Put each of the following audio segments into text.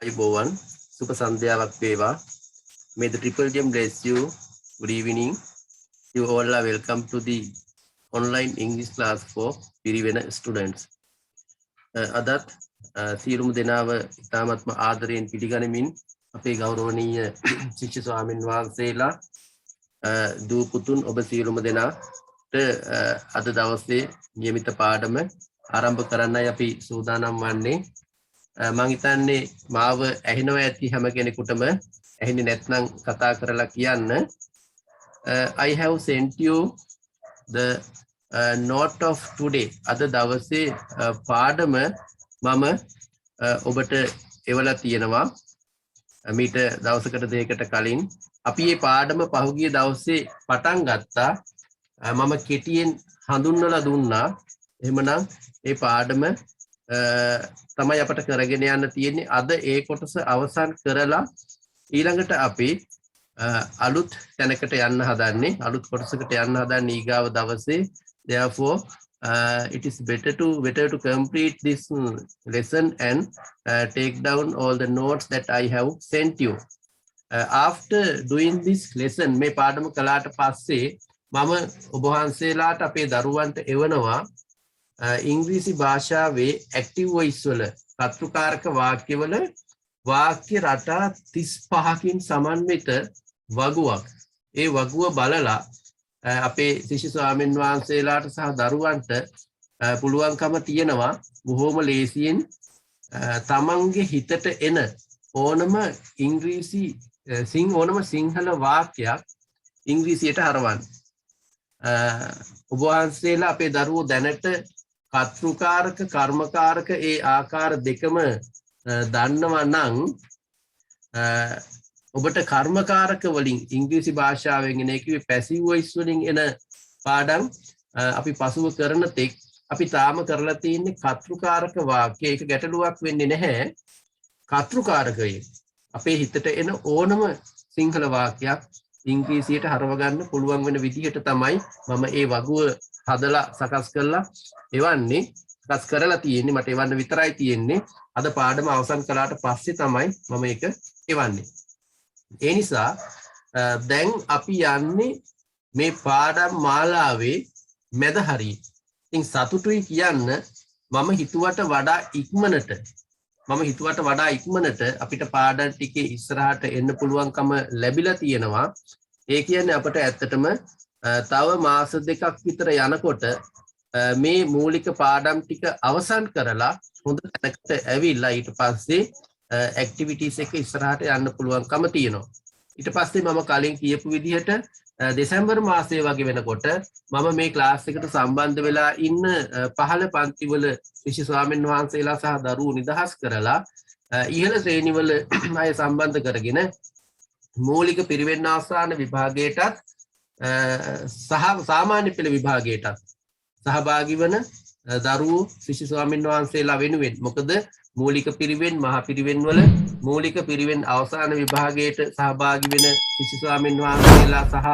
Ibowan, Super Sandhya Vakpeva. May the Triple Gem bless you. Good evening. You all are welcome to the online English class for Pirivena students. අදත් සියලුම දෙනාව ඉතාමත්ම ආදරයෙන් පිළිගනිමින් අපේ ගෞරවනීය ශිෂ්‍ය ස්වාමින් වහන්සේලා දූ පුතුන් ඔබ සියලුම දෙනාට අද දවසේ නියමිත පාඩම ආරම්භ කරන්නයි අපි සූදානම් වන්නේ. මම හිතන්නේ මාව ඇහෙනවා ඇති හැම කෙනෙකුටම ඇහෙන්නේ නැත්නම් කතා කරලා කියන්න. I have sent you the note of today. අද දවසේ පාඩම මම ඔබට එවලා තියෙනවා. මීට දවසකට දෙකකට කලින් අපි මේ පාඩම පහුගිය දවසේ පටන් ගත්තා. මම කෙටියෙන් හඳුන්වලා දුන්නා. එහෙමනම් මේ පාඩම තමයි අපට කරගෙන යන්න තියෙන්නේ. අද ඒ කොටස අවසන් කරලා ඊළඟට අපි අලුත් තැනකට යන්න හදන්නේ. අලුත් කොටසකට යන්න හදන්නේ ඊගාව දවසේ. Therefore, it is better to complete this lesson and take down all the notes that I have sent you. After doing this lesson, මේ පාඩම කළාට පස්සේ මම ඔබ වහන්සේලාට අපේ දරුවන්ට එවනවා ඉංග්‍රීසි භාෂාවේ ඇක්ටිව් වොයිස් වල කර්තෘකාරක වාක්‍යවල වාක්‍ය රටා 35කින් සමන්විත වගුවක්. ඒ වගුව බලලා අපේ ශිෂ්‍ය ස්වාමීන් වහන්සේලාට සහ දරුවන්ට පුළුවන්කම තියෙනවා බොහොම ලේසියෙන් තමන්ගේ හිතට එන ඕනම ඉංග්‍රීසි ඕනම සිංහල වාක්‍යයක් ඉංග්‍රීසියට හරවන්න. ඔබ වහන්සේලා අපේ දරුවෝ දැනට කර්තෘකාරක කර්මකාරක ඒ ආකාර දෙකම දන්නවා නම් ඔබට කර්මකාරක වලින් ඉංග්‍රීසි භාෂාවෙන් එන එකේ පැසිව් වොයිස් වලින් එන පාඩම් අපි පසුව කරන තෙක් අපි තාම කරලා තියෙන්නේ කර්තෘකාරක වාක්‍ය. ඒක ගැටලුවක් වෙන්නේ නැහැ. කර්තෘකාරකයේ අපේ හිතට එන ඕනම සිංහල වාක්‍යයක් ඉංග්‍රීසියට හරව ගන්න පුළුවන් වෙන විදිහට තමයි මම ඒ වගුව හදලා සකස් කරලා එවන්නේ. සකස් කරලා තියෙන්නේ මට එවන්න විතරයි තියෙන්නේ. අද පාඩම අවසන් කළාට පස්සේ තමයි මම ඒක එවන්නේ. ඒ නිසා දැන් අපි යන්නේ මේ පාඩම් මාලාවේ මැද හරිය. ඉතින් සතුටුයි කියන්න මම හිතුවට වඩා ඉක්මනට අපිට පාඩම් ටිකේ ඉස්සරහට එන්න පුළුවන්කම ලැබිලා තියෙනවා. ඒ කියන්නේ අපිට ඇත්තටම තව මාස දෙකක් විතර යනකොට මේ මූලික පාඩම් ටික අවසන් කරලා හොඳ තැනකට ඇවිල්ලා ඊට පස්සේ ඇක්ටිවිටීස් එක ඉස්සරහට යන්න පුළුවන්කම තියෙනවා. ඊට පස්සේ මම කලින් කියපු විදිහට දෙසැම්බර් මාසයේ වගේ වෙනකොට මම මේ ක්ලාස් එකට සම්බන්ධ වෙලා ඉන්න පහළ පන්තිවල ශිෂ්‍ය ස්වාමීන් වහන්සේලා සහ දරුවෝ නිදහස් කරලා ඉහළ ශ්‍රේණිවල අය සම්බන්ධ කරගෙන මූලික පිරිවෙන් ආසන්න විභාගයටත් සහ සාමාන්‍ය පෙළ විභාගයටත් සහභාගී වන දරුවෝ ශිෂ්‍ය ස්වාමීන් වහන්සේලා වෙනුවෙන්. මොකද මූලික පිරිවෙන් මහා පිරිවෙන් වල මූලික පිරිවෙන් අවසාන විභාගයට සහභාගී වෙන ශිෂ්‍ය ස්වාමීන් වහන්සේලා සහ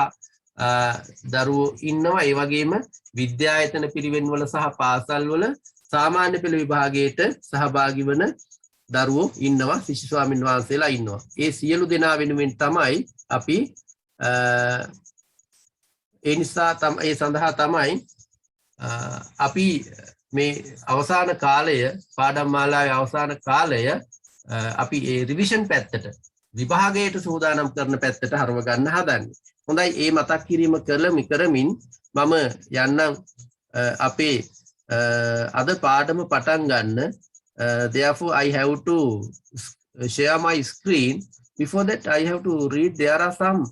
දරුවෝ ඉන්නවා. ඒ වගේම විද්‍යායතන පිරිවෙන් වල සහ පාසල් වල සාමාන්‍ය පෙළ විභාගයට සහභාගී වන දරුවෝ ඉන්නවා. ශිෂ්‍ය ස්වාමීන් වහන්සේලා ඉන්නවා. ඒ සියලු දෙනා වෙනුවෙන් තමයි අපි ඒ සඳහා තමයි අපි මේ අවසාන කාලය පාඩම් මාලාවේ අවසාන කාලය අපි ඒ රිවිෂන් පැත්තට විභාගයට සූදානම් කරන පැත්තට හරව ගන්න හදන්නේ. හොඳයි, ඒ මතක් කිරීම කරමින් මම යන්නම් අපේ අද පාඩම පටන් ගන්න. Therefore I have to share my screen. Before that I have to read. There are some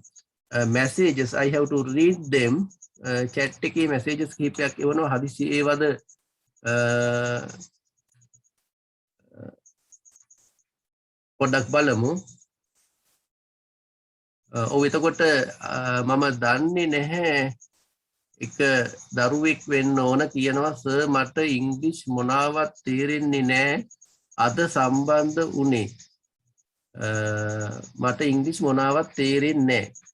messages. I have to read them. Chat එකේ messages කීපයක් එවනවා. හදිසි ඒවද පොඩ්ඩක් බලමු. ඔව්, එතකොට මම දන්නේ නැහැ එක දරුවෙක් වෙන්න ඕන කියනවා සර් මට ඉංග්‍රීසි මොනවත් තේරෙන්නේ නැහැ අද සම්බන්ධ වුණේ. මට ඉංග්‍රීසි මොනවත් තේරෙන්නේ නැහැ.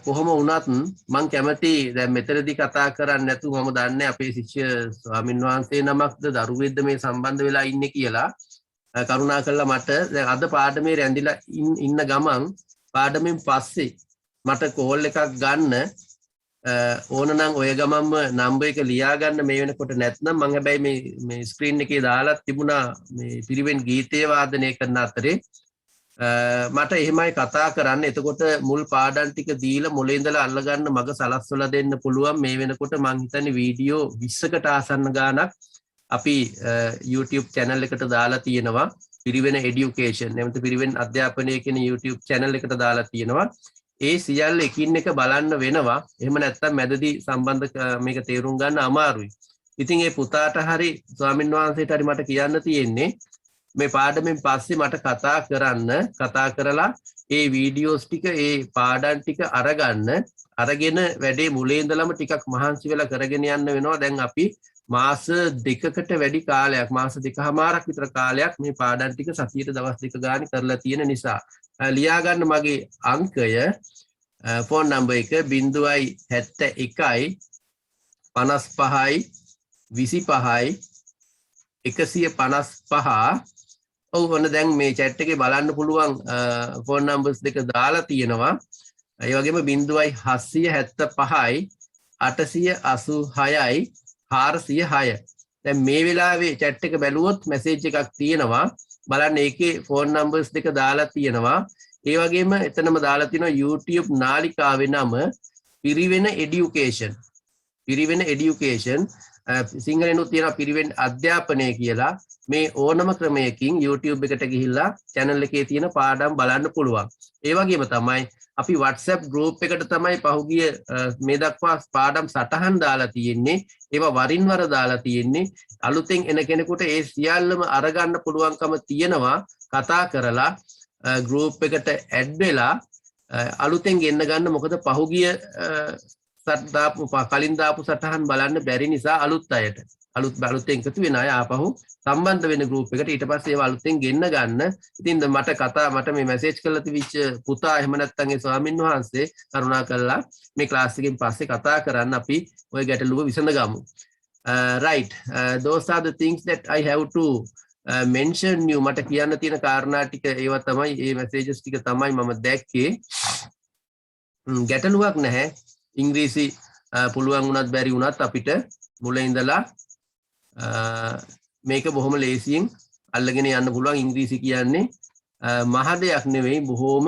කොහොම වුණත් මං කැමති දැන් මෙතනදී කතා කරන්නේ නැතුව මම දන්නේ අපේ ශිෂ්‍ය ස්වාමින් වහන්සේ නමක්ද දරුවෙක්ද මේ සම්බන්ධ වෙලා ඉන්නේ කියලා. කරුණා කළා මට දැන් අද පාඩමේ රැඳිලා ඉන්න ගමන් පාඩමෙන් පස්සේ මට කෝල් එකක් ගන්න ඕනනම් ඔය ගමන්ම නම්බර් එක ලියා ගන්න මේ වෙනකොට නැත්නම් මම හැබැයි මේ ස්ක්‍රීන් එකේ දාලා තිබුණා මේ පිරිවෙන් ගීතය වාදනය කරන අතරේ මට එහෙමයි කතා කරන්න. එතකොට මුල් පාඩම් ටික දීලා මුලින් ඉඳලා අල්ලගන්න මග සලස්වලා දෙන්න පුළුවන්. මේ වෙනකොට මං හිතන්නේ වීඩියෝ 20කට ආසන්න ගාණක් අපි YouTube channel එකට දාලා තියෙනවා. පිරිවෙන education නැමෙත පිරිවෙන් අධ්‍යාපනය කියන YouTube channel එකට දාලා තියෙනවා. ඒ සියල්ල එකින් එක බලන්න වෙනවා. එහෙම නැත්නම් මැදදී සම්බන්ධ මේක තේරුම් ගන්න අමාරුයි. ඉතින් ඒ පුතාට හරි ස්වාමින් වහන්සේට හරි මට කියන්න තියෙන්නේ මේ පාඩමෙන් පස්සේ මට කතා කරලා ඒ වීඩියෝස් ටික ඒ පාඩම් ටික අරගෙන වැඩේ මුලින් ඉඳලම ටිකක් මහන්සි වෙලා කරගෙන යන්න වෙනවා. දැන් අපි මාස දෙකකට වැඩි කාලයක් මාස දෙකමාරක් විතර කාලයක් මේ පාඩම් ටික සතියට දවස් දෙක ගානේ කරලා තියෙන නිසා ලියා ගන්න මගේ අංකය ෆෝන් නම්බර් එක 071 55යි 25යි 155 ඔව් ඔන්න දැන් මේ chat එකේ බලන්න පුළුවන් ෆෝන් නම්බර්ස් දෙක දාලා තියෙනවා. ඒ වගේම 0775යි 886යි 406. දැන් මේ වෙලාවේ chat එක බැලුවොත් මැසේජ් එකක් තියෙනවා. බලන්න ඒකේ ෆෝන් නම්බර්ස් දෙක දාලා තියෙනවා. ඒ වගේම එතනම දාලා තියෙනවා YouTube නාලිකාවේ නම පිරිවෙන education. පිරිවෙන education සිංහලෙනුත් තියෙනවා පිරිවෙන් අධ්‍යාපනය කියලා. මේ ඕනම ක්‍රමයකින් YouTube එකට ගිහිල්ලා channel එකේ තියෙන පාඩම් බලන්න පුළුවන්. ඒ වගේම තමයි අපි WhatsApp group එකට තමයි පහුගිය මේ දක්වා පාඩම් සටහන් දාලා තියෙන්නේ. ඒවා වරින් වර දාලා තියෙන්නේ. අලුතෙන් එන කෙනෙකුට ඒ සියල්ලම අරගන්න පුළුවන්කම තියෙනවා. කතා කරලා group එකට add වෙලා අලුතෙන් ගෙන්න ගන්න. මොකද පහුගිය කලින් දාපු සටහන් බලන්න බැරි නිසා අලුතෙන් එකතු වෙන අය ආපහු සම්බන්ධ වෙන group එකට ඊට පස්සේ ඒවා අලුතෙන් ගෙන්න ගන්න. ඉතින් මට මේ මැසේජ් කරලා තිබිච්ච පුතා එහෙම නැත්නම් ඒ ස්වාමින් වහන්සේ කරුණා කරලා මේ ක්ලාස් එකෙන් පස්සේ කතා කරන්න අපි ওই ගැටලුව විසඳගමු. Right, those are the things that I have to mention you. මට කියන්න තියෙන කාරණා ටික ඒවා තමයි මේ මැසේජස් ටික තමයි මම දැක්කේ. ගැටලුවක් නැහැ. ඉංග්‍රීසි පුළුවන් වුණත් බැරි වුණත් අපිට මුලින් ඉඳලා මේක බොහොම ලේසියෙන් අල්ලගෙන යන්න පුළුවන්. ඉංග්‍රීසි කියන්නේ මහ දෙයක් නෙවෙයි, බොහොම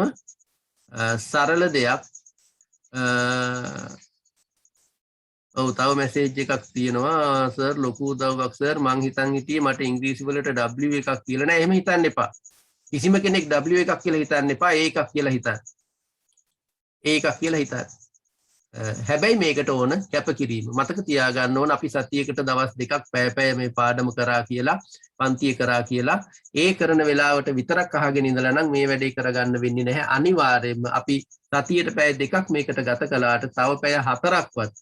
සරල දෙයක්. ඔව් තව මැසේජ් එකක් තියෙනවා. සර් ලොකු උදව්වක් සර්. මං හිතන් හිටියේ මට ඉංග්‍රීසි වලට W එකක් කියලා නෑ. එහෙම හිතන්න එපා. කිසිම කෙනෙක් W එකක් කියලා හිතන්න එපා. A එකක් කියලා හිතන්න. A එකක් කියලා හිතන්න. හැබැයි මේකට ඕන කැපකිරීම. මතක තියාගන්න ඕන අපි සතියකට දවස් දෙකක් පැය මේ පාඩම කරා කියලා, පන්තිය කරා කියලා ඒ කරන වෙලාවට විතරක් අහගෙන ඉඳලා නම් මේ වැඩේ කරගන්න වෙන්නේ නැහැ. අනිවාර්යයෙන්ම අපි සතියට පැය දෙකක් මේකට ගත කළාට තව පැය 4ක්වත්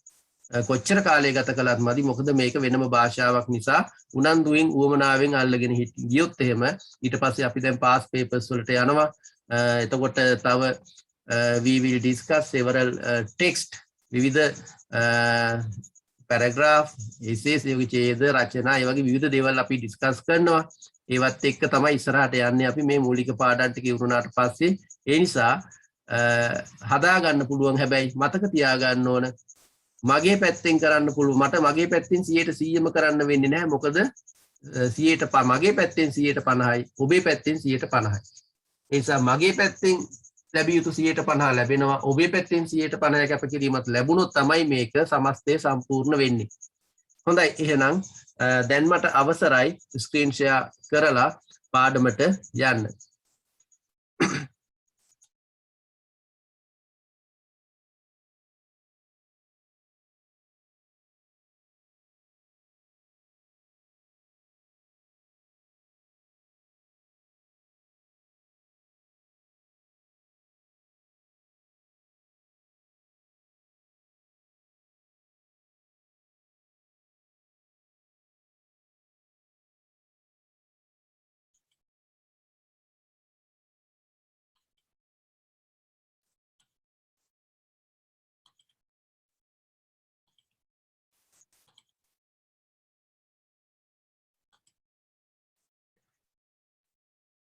කොච්චර කාලය ගත කළත් මදි. මොකද මේක වෙනම භාෂාවක් නිසා උනන්දුවෙන් උවමනාවෙන් අල්ලගෙන ගියොත් එහෙම ඊට පස්සේ අපි දැන් පාස් පේපර්ස් වලට යනවා. එතකොට තව we will discuss several text විවිධ පැරග්‍රාෆ් එසේස් ඡේද රචනා ඒ වගේ විවිධ දේවල් අපි ඩිස්කස් කරනවා. ඒවත් එක්ක තමයි ඉස්සරහට යන්නේ අපි මේ මූලික පාඩම් ටික ඉවරුනාට පස්සේ. ඒ නිසා හදා ගන්න පුළුවන්. හැබැයි මතක තියාගන්න ඕන මගේ පැත්තෙන් කරන්න පුළුවන්. මට මගේ පැත්තෙන් 100%ම කරන්න වෙන්නේ නැහැ. මොකද මගේ පැත්තෙන් 50%යි ඔබේ පැත්තෙන් 50%යි. ඒ නිසා මගේ පැත්තෙන් ලැබිය යුතු 50% ලැබෙනවා. ඔබේ පැත්තෙන් 50% කැපකිරීමක් ලැබුණොත් තමයි මේක සමස්තය සම්පූර්ණ වෙන්නේ. හොඳයි එහෙනම් දැන් මට අවසරයි ස්ක්‍රීන් ෂෙයා කරලා පාඩමට යන්න.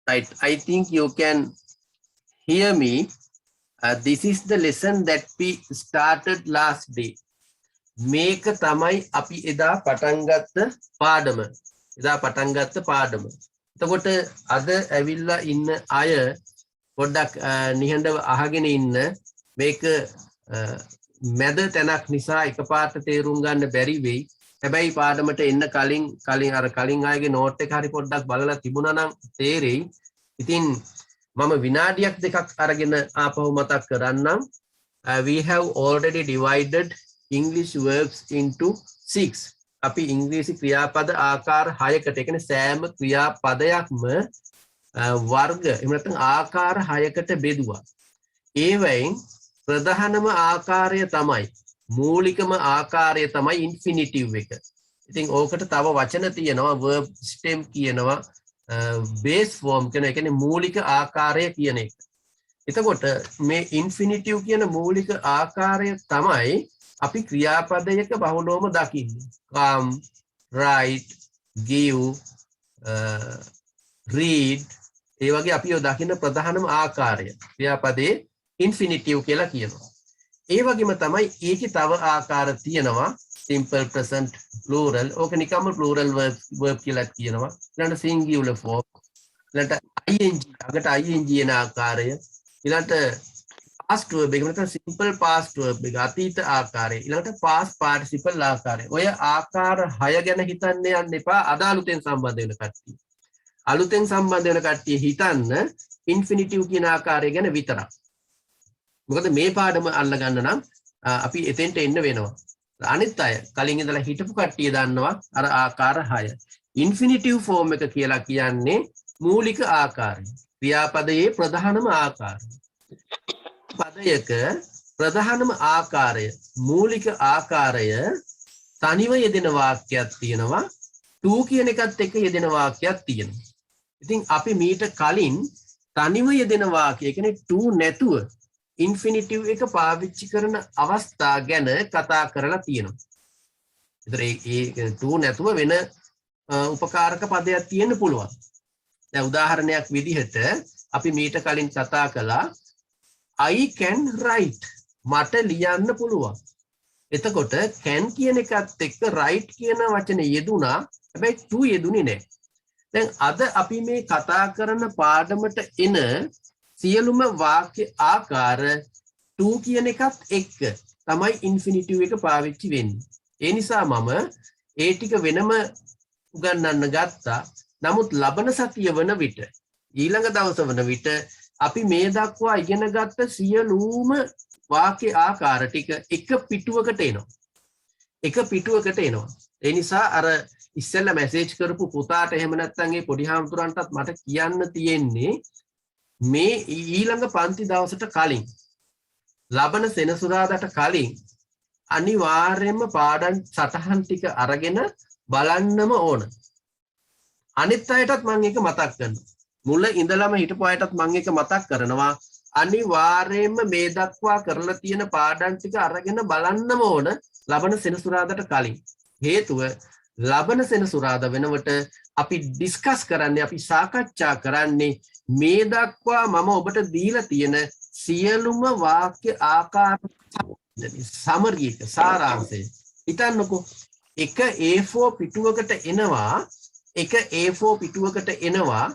Right. I think you can hear me. This is the lesson that we started last day. මේක තමයි අපි එදා පටන් ගත්ත පාඩම. එදා පටන් ගත්ත පාඩම. එතකොට අද ඇවිල්ලා ඉන්න අය පොඩ්ඩක් නිහඬව අහගෙන ඉන්න. මේක මැද තැනක් නිසා එකපාරට තේරුම් ගන්න බැරි වෙයි. හැබැයි පාඩමට එන්න කලින් අයගේ නෝට් එක හරි පොඩ්ඩක් බලලා තිබුණා නම් තේරෙයි. ඉතින් මම විනාඩියක් දෙකක් අරගෙන ආපහු මතක් කරන්නම්. We have already divided English verbs into 6. අපි ඉංග්‍රීසි ක්‍රියාපද ආකාර 6කට, ඒ කියන්නේ සෑම ක්‍රියාපදයක්ම වර්ග එහෙම නැත්නම් ආකාර 6කට බෙදුවා. ඒවයින් ප්‍රධානම ආකාරය තමයි, මූලිකම ආකාරය තමයි ඉන්ෆිනිටිව් එක. ඉතින් ඕකට තව වචන තියෙනවා, verb stem කියනවා, base form කියන, ඒ කියන්නේ මූලික ආකාරය කියන එක. එතකොට මේ ඉන්ෆිනිටිව් කියන මූලික ආකාරය තමයි අපි ක්‍රියාපදයක බහුලවම දකින්නේ. come, write, give, read, ඒ වගේ අපි ඔය දකින්න ප්‍රධානම ආකාරය ක්‍රියාපදයේ ඉන්ෆිනිටිව් කියලා කියනවා. ඒ වගේම තමයි ඒකේ තව ආකාර තියෙනවා, simple present plural. ඕක නිකම්ම plural verb කියලා කියනවා. ඊළඟට singular form, ඊළඟට ing, අගට ing එන ආකාරය, ඊළඟට past verb එක නැත්නම් simple past verb එක, අතීත ආකාරය, ඊළඟට past participle ආකාරය. ඔය ආකාර 6 ගැන හිතන්න යන්න එපා. අද අලුතෙන් සම්බන්ධ වෙන කට්ටිය. අලුතෙන් සම්බන්ධ වෙන කට්ටිය හිතන්න ඉන්ෆිනිටිව් කියන ආකාරය ගැන විතරක්. මොකද මේ පාඩම අල්ලගන්න නම් අපි එතෙන්ට එන්න වෙනවා. අනිත් අය කලින් ඉඳලා හිටපු කට්ටිය දන්නවා අර ආකාර 6. ඉන්ෆිනිටිව් ෆෝම් එක කියලා කියන්නේ මූලික ආකාරය. ක්‍රියාපදයේ ප්‍රධානම ආකාරය. පදයක ප්‍රධානම ආකාරය, මූලික ආකාරය තනිව යෙදෙන වාක්‍යයක් තියෙනවා, to කියන එකත් එක්ක යෙදෙන වාක්‍යයක් තියෙනවා. ඉතින් අපි මීට කලින් තනිව යෙදෙන වාක්‍ය, ඒ කියන්නේ to නැතුව ඉන්ෆිනිටිව් එක පාවිච්චි කරන අවස්ථා ගැන කතා කරලා තියෙනවා. ඒතර ඒ to නැතුව වෙන උපකාරක පදයක් තියෙන්න පුළුවන්. දැන් උදාහරණයක් විදිහට අපි මීට කලින් කතා කළා I can write. මට ලියන්න පුළුවන්. එතකොට can කියන එකත් එක්ක write කියන වචනේ යෙදුනා. හැබැයි to යෙදුනේ නැහැ. දැන් අද අපි මේ කතා කරන පාඩමට එන සියලුම වාක්‍ය ආකාර to කියන එකත් එක්ක තමයි ඉන්ෆිනිටිව් එක පාවිච්චි වෙන්නේ. ඒ නිසා මම ඒ ටික වෙනම උගන්වන්න ගත්තා. නමුත් ලබන සතිය වන විට, ඊළඟ දවස වන විට අපි මේ දක්වා ඉගෙන ගත්ත සියලුම වාක්‍ය ආකාර ටික එක පිටුවකට එනවා. එක පිටුවකට එනවා. ඒ නිසා අර ඉස්සෙල්ලා මැසේජ් කරපු පුතාට එහෙම නැත්නම් ඒ පොඩි හාමුදුරන්ටත් මට කියන්න තියෙන්නේ, මේ ඊළඟ පන්ති දවසට කලින්, ලබන සෙනසුරාදාට කලින් අනිවාර්යයෙන්ම පාඩම් සටහන් ටික අරගෙන බලන්නම ඕන. අනිත් අයටත් මම ඒක මතක් කරනවා. මුල ඉඳලම හිටපු අයටත් මම ඒක මතක් කරනවා. අනිවාර්යයෙන්ම මේ දක්වා කරලා තියෙන පාඩම් ටික අරගෙන බලන්නම ඕන ලබන සෙනසුරාදාට කලින්. හේතුව ලබන සෙනසුරාදා වෙනකොට අපි ඩිස්කස් කරන්නේ, අපි සාකච්ඡා කරන්නේ මේ දක්වා මම ඔබට දීලා තියෙන සියලුම වාක්‍ය ආකාර සමරි එක, සාරාංශය. හිතන්නකෝ, එක A4 පිටුවකට එනවා, එක A4 පිටුවකට එනවා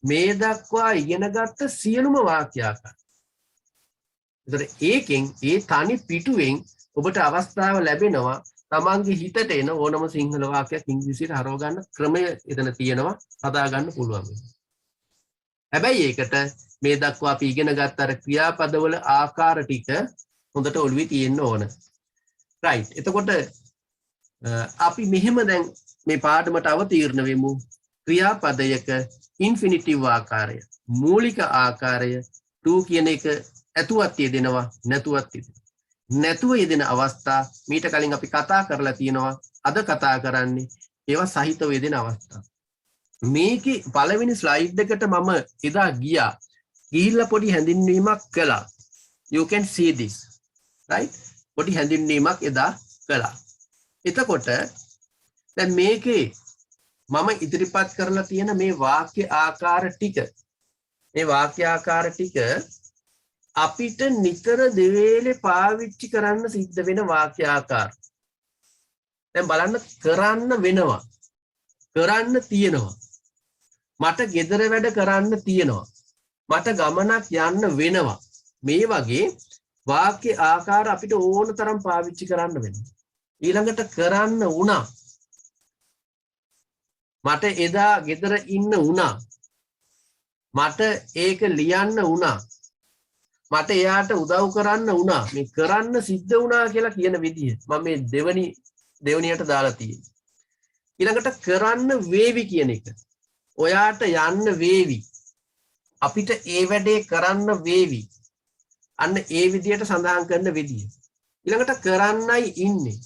මේ දක්වා ඉගෙන ගත්ත සියලුම වාක්‍ය ආකාර. ඒතර ඒකෙන්, ඒ තනි පිටුවෙන් ඔබට අවස්ථාව ලැබෙනවා තමන්ගේ හිතට එන ඕනම සිංහල වාක්‍යයක් ඉංග්‍රීසියට හරව ගන්න ක්‍රමය එතන තියෙනවා, හදා ගන්න පුළුවන්. හැබැයි ඒකට මේ දක්වා අපි ඉගෙන ගත්ත අර ක්‍රියාපදවල ආකාර ටික හොඳට ඔළුවේ තියෙන්න ඕන. රයිට්. එතකොට අපි මෙහෙම දැන් මේ පාඩමට අවතීර්ණ වෙමු. ක්‍රියාපදයක ඉන්ෆිනිටිව් ආකාරය, මූලික ආකාරය, to කියන එක ඇතුවත් යෙදෙනවා, නැතුවත් යෙදෙනවා. නැතුව යෙදෙන අවස්ථා මීට කලින් අපි කතා කරලා තියෙනවා. අද කතා කරන්නේ ඒවා සහිතව යෙදෙන අවස්ථා. මේකේ පළවෙනි ස්ලයිඩ් එකට මම එදා ගිහිල්ලා පොඩි හැඳින්වීමක් කළා. You can see this, right? පොඩි හැඳින්වීමක් එදා කළා. එතකොට දැන් මේකේ මම ඉදිරිපත් කරලා තියෙන මේ වාක්‍ය ආකාර ටික මේ වාක්‍ය ආකාර ටික අපිට නිතර දෙවේලේ පාවිච්චි කරන්න සිද්ධ වෙන වාක්‍ය ආකාර. දැන් බලන්න කරන්න වෙනවා. කරන්න තියෙනවා. මට ගෙදර වැඩ කරන්න තියෙනවා. මට ගමනක් යන්න වෙනවා. මේ වගේ වාක්‍ය ආකාර අපිට ඕන තරම් පාවිච්චි කරන්න වෙනවා. ඊළඟට කරන්න වුණා. මට එදා ගෙදර ඉන්න වුණා. මට ඒක ලියන්න වුණා. මට එයාට උදව් කරන්න වුණා. මේ කරන්න සිද්ධ වුණා කියලා කියන විදිය මම මේ දෙවණියට දාලා තියෙන්නේ. ඊළඟට කරන්න වේවි කියන එක. ඔයාට යන්න වේවි. අපිට ඒ වැඩේ කරන්න වේවි. අන්න ඒ විදියට සඳහන් කරන විදිය. ඊළඟට කරන්නයි ඉන්නේ.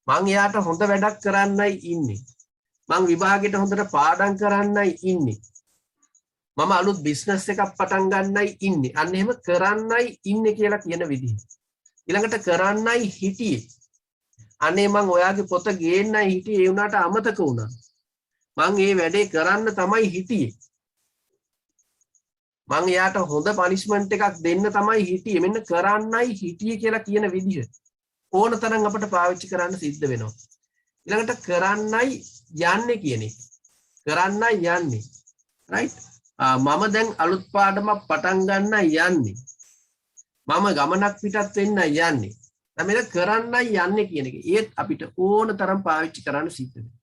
මං එයාට හොඳ වැඩක් කරන්නයි ඉන්නේ. මං විභාගෙට හොඳට පාඩම් කරන්නයි ඉන්නේ. මම අලුත් බිස්නස් එකක් පටන් ගන්නයි ඉන්නේ. අන්න එහෙම කරන්නයි ඉන්නේ කියලා කියන විදිහ. ඊළඟට කරන්නයි හිටියේ. අනේ මං ඔයාගේ පොත ගේන්නයි හිටියේ. ඒ වුණාට අමතක වුණා. මං මේ වැඩේ කරන්න තමයි හිටියේ. මං එයාට හොඳ පනිෂ්මන්ට් එකක් දෙන්න තමයි හිටියේ. මෙන්න කරන්නයි හිටියේ කියලා කියන විදිහ ඕන තරම් අපිට පාවිච්චි කරන්න සිද්ධ වෙනවා. ඊළඟට කරන්නයි යන්නේ කියන එක. කරන්නයි යන්නේ. right? මම දැන් අලුත් පාඩමක් පටන් ගන්න යන්නේ. මම ගමනක් පිටත් වෙන්න යන්නේ. තමයි කරන්නයි යන්නේ කියන එක. ඒත් අපිට ඕන තරම් පාවිච්චි කරන්න සිද්ධ වෙනවා.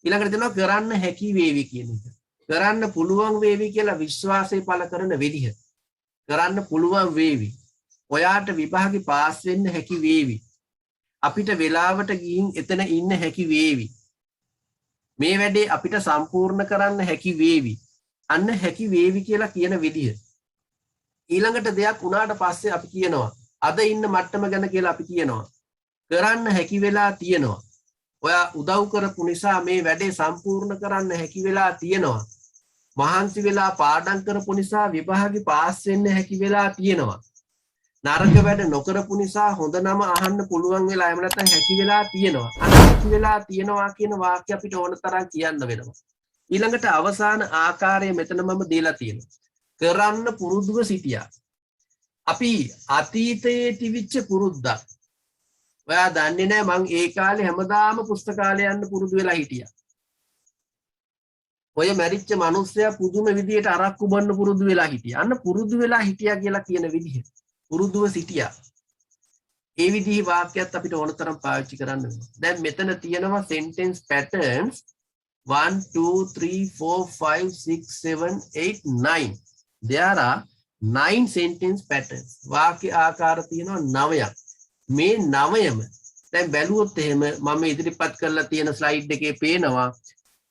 ඊළඟට දෙනවා කරන්න හැකි වේවි කියන එක. කරන්න පුළුවන් වේවි කියලා විශ්වාසය පළ කරන විදිහ. කරන්න පුළුවන් වේවි. ඔයාට විභාගේ පාස් වෙන්න හැකි වේවි. අපිට වෙලාවට ගිහින් එතන ඉන්න හැකි වේවි. මේ වැඩේ අපිට සම්පූර්ණ කරන්න හැකි වේවි. අන්න හැකි වේවි කියලා කියන විදිහ. ඊළඟට දෙයක් වුණාට පස්සේ අපි කියනවා අද ඉන්න මට්ටම ගැන කියලා අපි කියනවා. කරන්න හැකි වෙලා තියෙනවා. ඔයා උදව් කරපු නිසා මේ වැඩේ සම්පූර්ණ කරන්න හැකි වෙලා තියෙනවා. මහන්සි වෙලා පාඩම් කරපු නිසා විභාගේ පාස් වෙන්න හැකි වෙලා තියෙනවා. නරක වැඩ නොකරපු නිසා හොඳ නම අහන්න පුළුවන් වෙලා එහෙම නැත්නම් හැකි වෙලා තියෙනවා. අන්න හැකි වෙලා තියෙනවා කියන වාක්‍ය අපිට ඕන තරම් කියන්න වෙනවා. ඊළඟට අවසාන ආකාරය මෙතන මම දීලා තියෙනවා. කරන්න පුරුදුව සිටියා. අපි අතීතයේ තිබිච්ච පුරුද්දක්. ඔයා දන්නේ නැහැ මං ඒ කාලේ හැමදාම පුස්තකාලේ යන්න පුරුදු වෙලා හිටියා. ඔය මැරිච්ච මිනිස්සයා පුදුම විදියට අරක්කු බොන්න පුරුදු වෙලා හිටියා. අන්න පුරුදු වෙලා හිටියා කියලා කියන විදිහ. පුරුදුව සිටියා. ඒ විදිහේ වාක්‍යයක් අපිට ඕන තරම් පාවිච්චි කරන්න වෙනවා. දැන් මෙතන තියෙනවා sentence patterns 1 2 3 4 5 6 7 8 9. There are 9 sentence patterns. වාක්‍ය ආකාර තියෙනවා 9ක්. මේ 9ම දැන් බැලුවොත් එහෙම මම ඉදිරිපත් කරලා තියෙන ස්ලයිඩ් එකේ පේනවා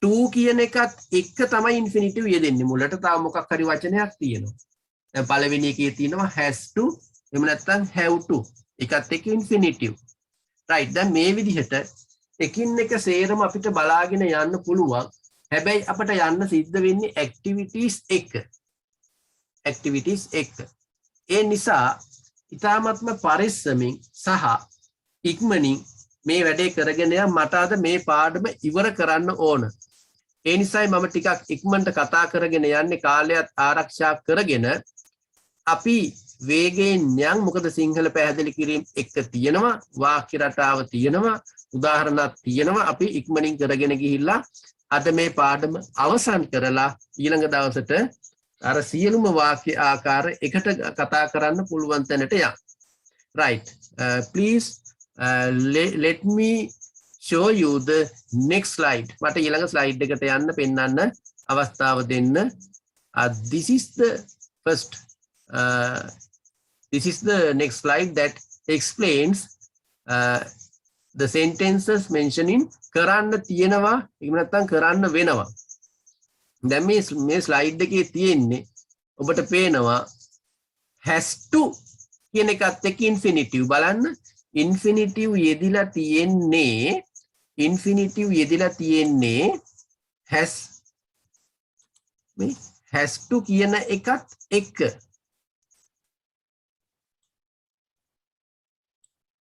2 කියන එකත් එක තමයි ඉන්ෆිනිටිව් යෙදෙන්නේ. මුලට තව මොකක් හරි වචනයක් තියෙනවා. දැන් පළවෙනි එකේ තියෙනවා has to එහෙම නැත්නම් have to. එකත් එක්ක ඉන්ෆිනිටිව්. right. දැන් මේ විදිහට එකින් එක සේරම අපිට බලාගෙන යන්න පුළුවන්. හැබැයි අපිට යන්න සිද්ධ වෙන්නේ activities එක. activities එක. ඒ නිසා ඉතාමත්ම පරිස්සමින් සහ ඉක්මනින් මේ වැඩේ කරගෙන යන්න මට අද මේ පාඩම ඉවර කරන්න ඕන. ඒ නිසායි මම ටිකක් ඉක්මනට කතා කරගෙන යන්නේ කාලයත් ආරක්ෂා කරගෙන අපි වේගයෙන් යන් මොකද සිංහල පැහැදිලි කිරීම එක තියෙනවා වාක්‍ය රටාව තියෙනවා උදාහරණයක් තියෙනවා අපි ඉක්මනින් කරගෙන ගිහිල්ලා අද මේ පාඩම අවසන් කරලා ඊළඟ දවසට අර සියලුම වාක්‍ය ආකාර එකට කතා කරන්න පුළුවන් තැනට යන්න. right. Please let me show you the next slide. මට ඊළඟ slide එකට යන්න පෙන්වන්න අවස්ථාව දෙන්න. This is the first this is the next slide that explains the sentences mentioning කරන්න තියෙනවා එහෙම නැත්නම් කරන්න වෙනවා. දැන් මේ ස්ලයිඩ් එකේ තියෙන්නේ ඔබට පේනවා has to කියන එකත් එක්ක ඉන්ෆිනිටිව් බලන්න ඉන්ෆිනිටිව් යෙදිලා තියෙන්නේ has to කියන එකත් එක්ක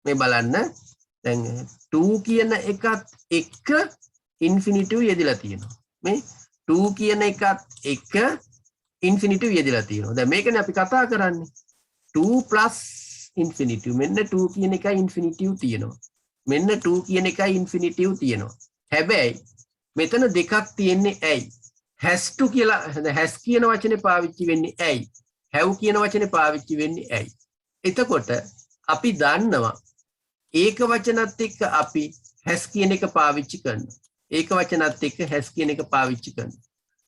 මේ බලන්න දැන් 2 කියන එකත් එක්ක ඉන්ෆිනිටිව් යෙදිලා තියෙනවා. මේ 2 කියන එකත් එක්ක ඉන්ෆිනිටිව් යෙදලා තියෙනවා. දැන් මේකනේ අපි කතා කරන්නේ. 2 plus ඉන්ෆිනිටිව්. මෙන්න 2 කියන එකයි ඉන්ෆිනිටිව් තියෙනවා. මෙන්න 2 කියන එකයි ඉන්ෆිනිටිව් තියෙනවා. හැබැයි මෙතන දෙකක් තියෙන්නේ ඇයි? has to කියලා has කියන වචනේ පාවිච්චි වෙන්නේ ඇයි? have කියන වචනේ පාවිච්චි වෙන්නේ ඇයි? එතකොට අපි දන්නවා ඒක වචනත් එක්ක අපි has කියන එක පාවිච්චි කරනවා. ඒක වචනත් එක්ක has කියන එක පාවිච්චි කරනවා.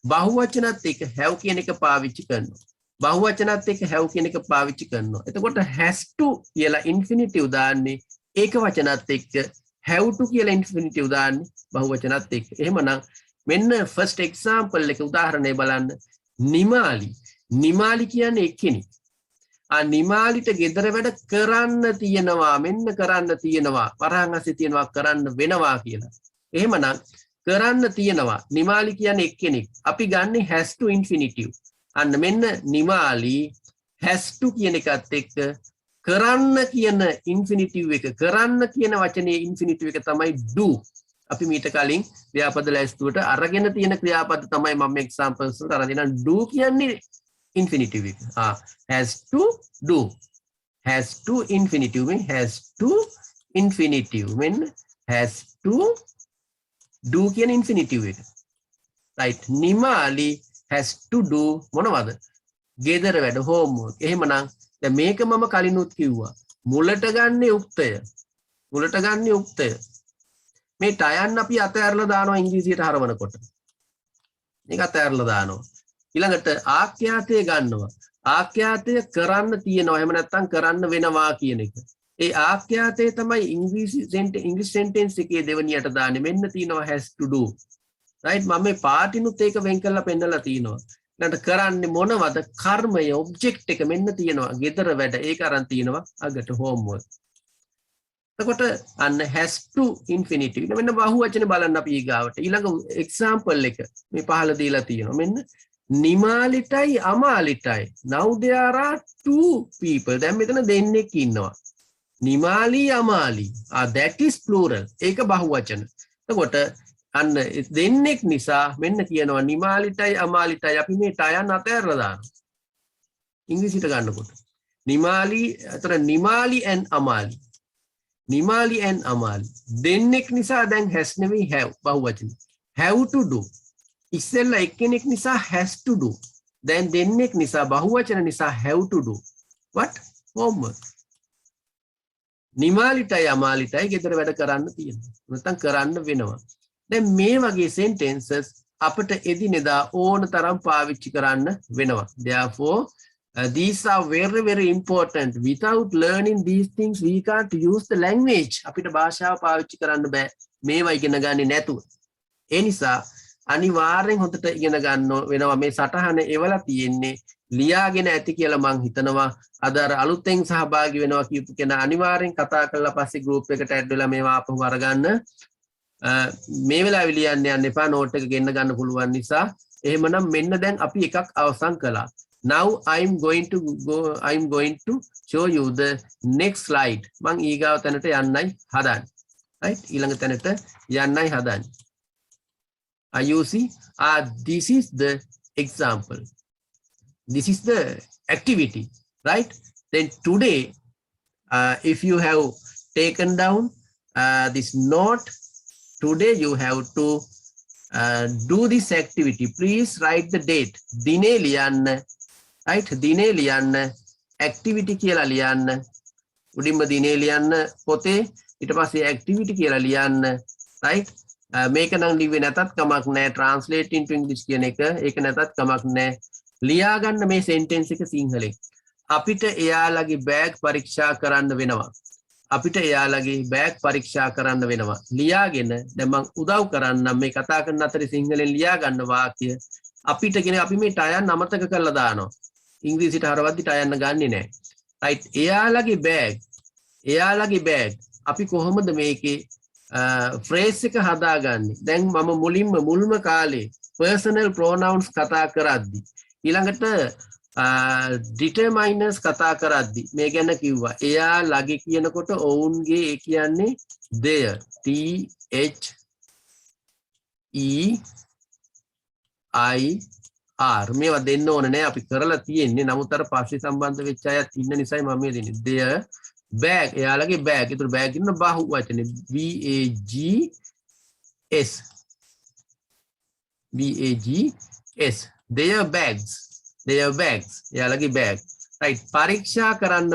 බහුවචනත් එක්ක have කියන එක පාවිච්චි කරනවා. බහුවචනත් එක්ක have කියන එක පාවිච්චි කරනවා. එතකොට has to කියලා ඉන්ෆිනිටිව් දාන්නේ ඒක වචනත් එක්ක have to කියලා ඉන්ෆිනිටිව් දාන්නේ බහුවචනත් එක්ක. එහෙමනම් මෙන්න ෆස්ට් එක්සැම්පල් එක උදාහරණය බලන්න. නිමාලි කියන්නේ එක්කෙනෙක්. නිමාලිට ගෙදර වැඩ කරන්න තියෙනවා. මෙන්න කරන්න තියෙනවා. වරහන් අස්සේ තියෙනවා කරන්න වෙනවා කියලා. එහෙමනම් කරන්න තියෙනවා. නිමාලි කියන්නේ එක්කෙනෙක්. අපි ගන්නෙ has to infinitive. අන්න මෙන්න නිමාලි has to කියන එකත් එක්ක කරන්න කියන infinitive එක කරන්න කියන වචනේ infinitive එක තමයි do. අපි මීට කලින් ක්‍රියාපද ලැයිස්තුවට අරගෙන තියෙන ක්‍රියාපද තමයි මම examples වලට අරන් දෙනවා. do කියන්නේ infinitive එක. has to do. has to infinitive mean has to infinitive mean has to do කියන infinitive එක. right. Nimali has to do මොනවද? ගෙදර වැඩ homework. එහෙමනම් දැන් මේක මම කලිනුත් කිව්වා. මුලට ගන්නේ උක්තය. මුලට ගන්නේ උක්තය. මේ ටයන් අපි අතහැරලා දානවා ඉංග්‍රීසියට හරවනකොට. මේක අතහැරලා දානවා. ඊළඟට ආඛ්‍යාතය ගන්නවා. ආඛ්‍යාතය කරන්න තියෙනවා. එහෙම නැත්නම් කරන්න වෙනවා කියන එක. ඒ ආඛ්‍යාතය තමයි ඉංග්‍රීසි සෙන්ටෙන්ස් එකේ දෙවෙනියට දාන්නේ. මෙන්න තියෙනවා has to do. right මම මේ පාටිනුත් ඒක වෙන් කරලා පෙන්නලා තියෙනවා. ඊළඟට කරන්නේ මොනවද? කර්මය ඔබ්ජෙක්ට් එක මෙන්න තියෙනවා. ගෙදර වැඩ ඒක අරන් තියෙනවා අගට homework. එතකොට අන්න has to infinitive. මෙන්න බහුවචනේ බලන්න අපි ඊගාවට. ඊළඟ එක්සැම්පල් එක මේ පහළ දීලා තියෙනවා. මෙන්න නිමාලිටයි අමාලිටයි. now there are two people. දැන් මෙතන දෙන්නෙක් ඉන්නවා. Nimali Amali. that is plural. ඒක බහුවචන. එතකොට අන්න දෙන්නෙක් නිසා මෙන්න කියනවා නිමාලිටයි අමාලිටයි අපි මේ ටයන් අතහැරලා දානවා. ඉංග්‍රීසියට ගන්නකොට. නිමාලි අතර නිමාලි and අමාලි. නිමාලි and අමාලි. දෙන්නෙක් නිසා දැන් has නෙවෙයි have බහුවචන. have to do. ඉස්සෙල්ලා එක්කෙනෙක් නිසා has to do. දැන් දෙන්නෙක් නිසා බහුවචන නිසා have to do. what? homework. නිමාලිටයි අමාලිටයි ගෙදර වැඩ කරන්න තියෙනවා. නැත්නම් කරන්න වෙනවා. දැන් මේ වගේ sentences අපිට එදිනෙදා ඕන තරම් පාවිච්චි කරන්න වෙනවා. Therefore these are very very important. Without learning these things we can't use the language. අපිට භාෂාව පාවිච්චි කරන්න බෑ මේවා ඉගෙන ගන්නේ නැතුව. ඒ නිසා අනිවාර්යෙන් හොඳට ඉගෙන ගන්න වෙනවා. මේ සටහන එවලා තියෙන්නේ ලියාගෙන ඇති කියලා මං හිතනවා. අද අර අලුතෙන් සහභාගී වෙනවා කියපු කෙනා අනිවාර්යෙන් කතා කරලා පස්සේ group එකට add වෙලා මේවා අපහු අරගන්න. මේ වෙලාවේ ලියන්න යන්න එපා. නෝට් එක ගෙන්න ගන්න පුළුවන් නිසා. එහෙමනම් මෙන්න දැන් අපි එකක් අවසන් කළා. Now I'm going to show you the next slide. මං ඊගාව තැනට යන්නයි හදන්නේ. right ඊළඟ තැනට යන්නයි හදන්නේ. You see this is the example. This is the activity, right? Then today if you have taken down this note, today you have to do this activity. Please write the date. Dine liyanna, right? Dine liyanna, activity කියලා ලියන්න. උඩින්ම dine ලියන්න පොතේ. ඊට පස්සේ activity කියලා ලියන්න. right? මේක නම් ලිව්වේ නැතත් කමක් නැහැ. translate into English කියන එක. ඒක නැතත් කමක් නැහැ. ලියා ගන්න මේ sentence එක සිංහලෙන්. අපිට එයාලගේ බෑග් පරීක්ෂා කරන්න වෙනවා. අපිට එයාලගේ බෑග් පරීක්ෂා කරන්න වෙනවා. ලියාගෙන දැන් මම උදව් කරන්නම් මේ කතා කරන අතරේ සිංහලෙන් ලියා ගන්න වාක්‍ය. අපිට කියන අපි මේ ටයන් අමතක කරලා දානවා. ඉංග්‍රීසියට හරවද්දි ටයන් ගන්නෙ නැහැ. right එයාලගේ බෑග් අපි කොහොමද මේකේ phrase එක හදාගන්නේ? දැන් මම මුල්ම කාලේ personal pronouns කතා කරද්දි ඊළඟට determiners කතා කරද්දි මේ ගැන කිව්වා. එයා ළගේ කියනකොට ඔවුන්ගේ ඒ කියන්නේ their THEIR are මේවා දෙන්න ඕන නෑ අපි කරලා තියෙන්නේ නමුත් අර පස්සේ සම්බන්ධ වෙච්ච අයත් ඉන්න නිසායි මම මේ දෙන්නේ their bag එයාලගේ bag ඒතර bag කියන බහු වචනේ B A G S B A G S their bags එයාලගේ bag right පරීක්ෂා කරන්න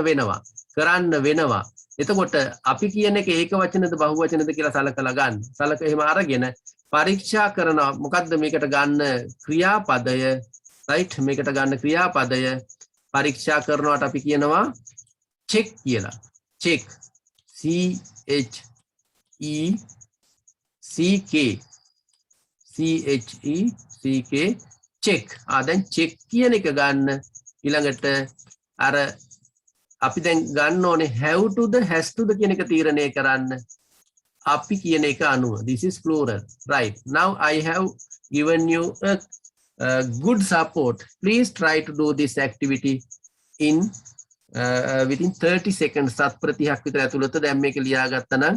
වෙනවා එතකොට අපි කියන එක ඒක වචනද බහු වචනද කියලා සලකලා ගන්න සලක එහෙම අරගෙන පරීක්ෂා කරනවා මොකද්ද මේකට ගන්න ක්‍රියාපදය right මේකට ගන්න ක්‍රියාපදය පරීක්ෂා කරනවාට අපි කියනවා check කියලා check C H E C K CHECK check දැන් check කියන එක ගන්න ඊළඟට අර අපි දැන් ගන්න ඕනේ have to the has to the කියන එක තීරණය කරන්න අපි කියන එක අනුව this is plural right now I have given you a good support please try to do this activity in within 30 seconds සත් ප්‍රතිහක් විතර ඇතුළත දැන් මේක ලියාගත්තා නම්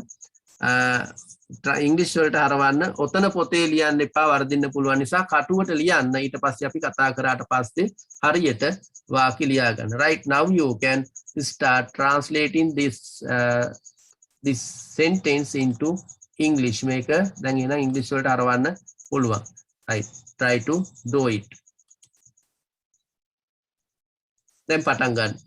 ඉංග්‍රීසි වලට හරවන්න ඔතන පොතේ ලියන්න එපා වර්ධින්න පුළුවන් නිසා කටුවට ලියන්න ඊට පස්සේ අපි කතා කරාට පස්සේ හරියට වාක්‍ය ලියා ගන්න right now you can start translating this sentence into English මේක දැන් එන ඉංග්‍රීසි වලට හරවන්න පුළුවන් right try to do it දැන් පටන් ගන්න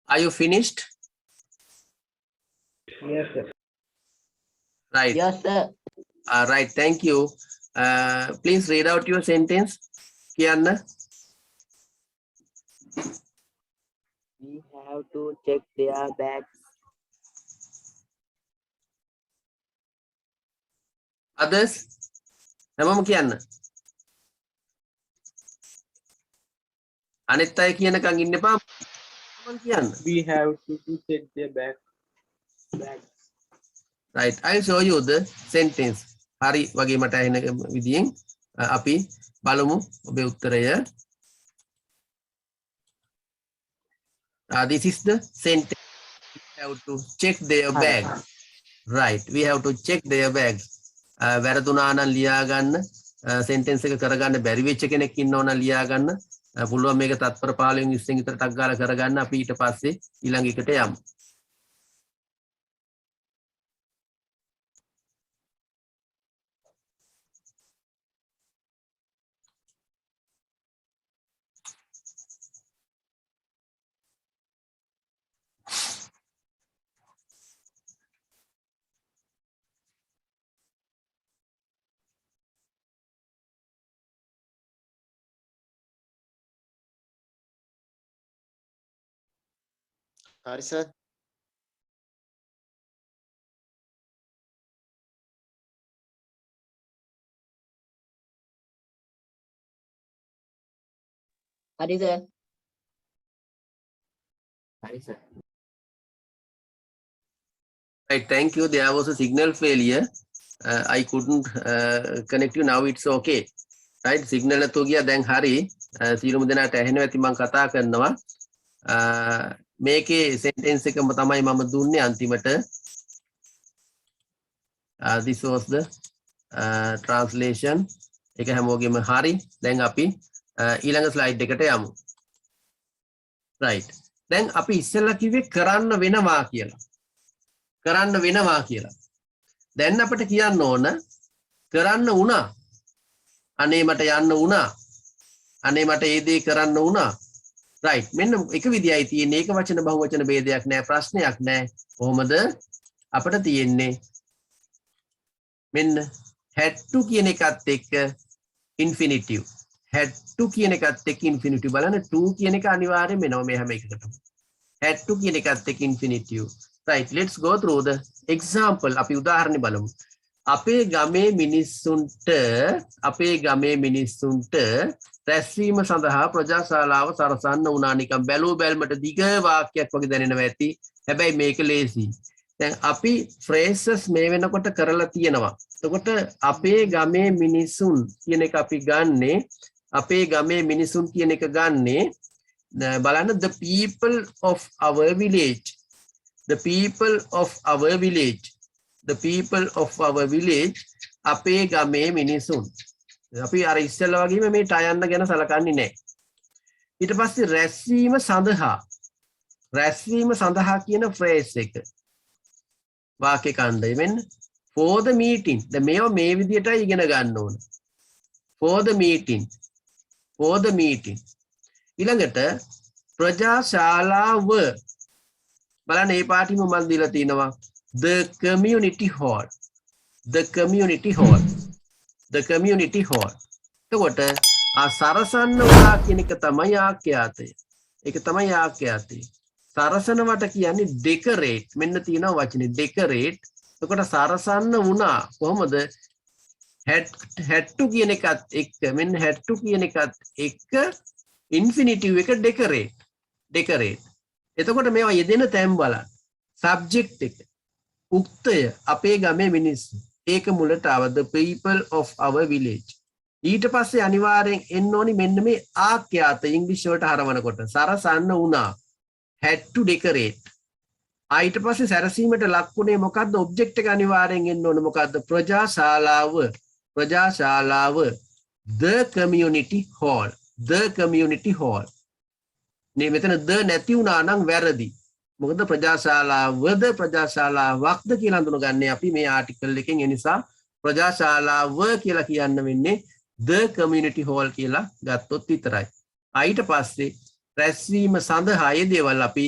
are you finished Yes, sir. right Yes, sir. right thank you please read out your sentence කියන්න We have to check their bags. others හැමෝම කියන්න අනිත් අය කියනකන් ඉන්න එපා මම කියන්න We have to check their bags. right I show you the sentence හරි වගේ මට ඇහෙන විදියෙන් අපි බලමු ඔබේ උත්තරය this is the sentence we have to check their bag right we have to check their bags වැරදුනා නම් ලියා ගන්න sentence එක කරගන්න බැරි වෙච්ච කෙනෙක් ඉන්නව නම් ලියා ගන්න පුළුවන් මේක තත්පර 15 20 විතර ටක් ගාලා කරගන්න අපි ඊට පස්සේ ඊළඟ එකට යමු Hari sir. Hari, sir. Hari sir. Right, thank you. There was a signal failure. I couldn't connect you. Now it's okay. Right, signal එක ගියා දැන් හරි. සියලුම දෙනාට ඇහෙනවා ඇති මම කතා කරනවා. මේකේ sentence එකම තමයි මම දුන්නේ අන්තිමට. This was the translation. ඒක හැමෝගෙම හරි. දැන් අපි ඊළඟ slide එකට යමු. Right. දැන් අපි ඉස්සෙල්ලා කිව්වේ කරන්න වෙනවා කියලා. කරන්න වෙනවා කියලා. දැන් අපිට කියන්න ඕන කරන්න වුණා. අනේ මට යන්න වුණා. අනේ මට ඒ දේ කරන්න වුණා. right මෙන්න එක විදියයි තියෙන්නේ. ඒක වචන බහුවචන ભેදයක් නෑ, ප්‍රශ්නයක් නෑ. කොහොමද අපිට තියෙන්නේ මෙන්න had to කියන එකත් එක්ක infinitive. had to කියන එකත් එක්ක infinitive බලන්න to කියන එක අනිවාර්යෙන් වෙනවා මේ හැම එකකටම. had to කියන එකත් එක්ක infinitive. Right, let's go through the example. අපි උදාහරණ බලමු. අපේ ගමේ මිනිස්සුන්ට රැස්වීම සඳහා ප්‍රජාශාලාව සරසන්න වුණා. නිකන් බැලුව බැලමට දිග වාක්‍යයක් වගේ දැනෙනවා ඇති. හැබැයි මේක ලේසි. දැන් අපි phrases මේ වෙනකොට කරලා තියෙනවා. එතකොට අපේ ගමේ මිනිසුන් කියන එක අපි ගන්නේ අපේ ගමේ මිනිසුන් කියන එක ගන්නේ බලන්න the people of our village. The people of our village. The people of our village. අපේ ගමේ මිනිසුන්. අපි අර ඉස්සෙල්ලා වගේම මේ ටයන්න ගැන සලකන්නේ නැහැ. ඊට පස්සේ රැස්වීම සඳහා කියන phrase එක. වාක්‍ය ඛණ්ඩය මෙන්න for the meeting. දැන් මේව මේ විදිහටයි ඉගෙන ගන්න ඕන. For the meeting. For the meeting. ඊළඟට ප්‍රජාශාලාව බලන්න මේ පාටිම මම දීලා තිනවා the community hall. The community hall. The community hall. එතකොට සරසන්න වුණා කියන එක තමයි ආඛ්‍යාතය. ඒක තමයි ආඛ්‍යාතය. සරසනවට කියන්නේ decorate. මෙන්න තියෙනවා වචනේ decorate. එතකොට සරසන්න වුණා කොහොමද? had to කියන එකත් එක්ක මෙන්න had to කියන එකත් එක්ක infinitive එක decorate. එතකොට මේවා යෙදෙන තැන් බලන්න. subject එක. උක්තය අපේ ගමේ මිනිස්සු. ඒක මුලට ආව the people of our village. ඊට පස්සේ අනිවාර්යෙන් එන්න ඕනි මෙන්න මේ ආඛ්‍යාත ඉංග්‍රීසි වලට හරවනකොට සරසන්න වුණා. had to decorate. ඊට පස්සේ සැරසීමට ලක්ුණේ මොකද්ද? object එක අනිවාර්යෙන් එන්න ඕන මොකද්ද? ප්‍රජාශාලාව the community hall. The community hall. නේ මෙතන the නැති වුණා නම් වැරදි. මොකද ප්‍රජාශාලාවක්ද කියලා හඳුනගන්නේ අපි මේ ආටිකල් එකෙන්. ඒ නිසා ප්‍රජාශාලාව කියලා කියන්න වෙන්නේ the community hall කියලා ගත්තොත් විතරයි. ඊට පස්සේ රැස්වීම සඳහා ඒ දේවල් අපි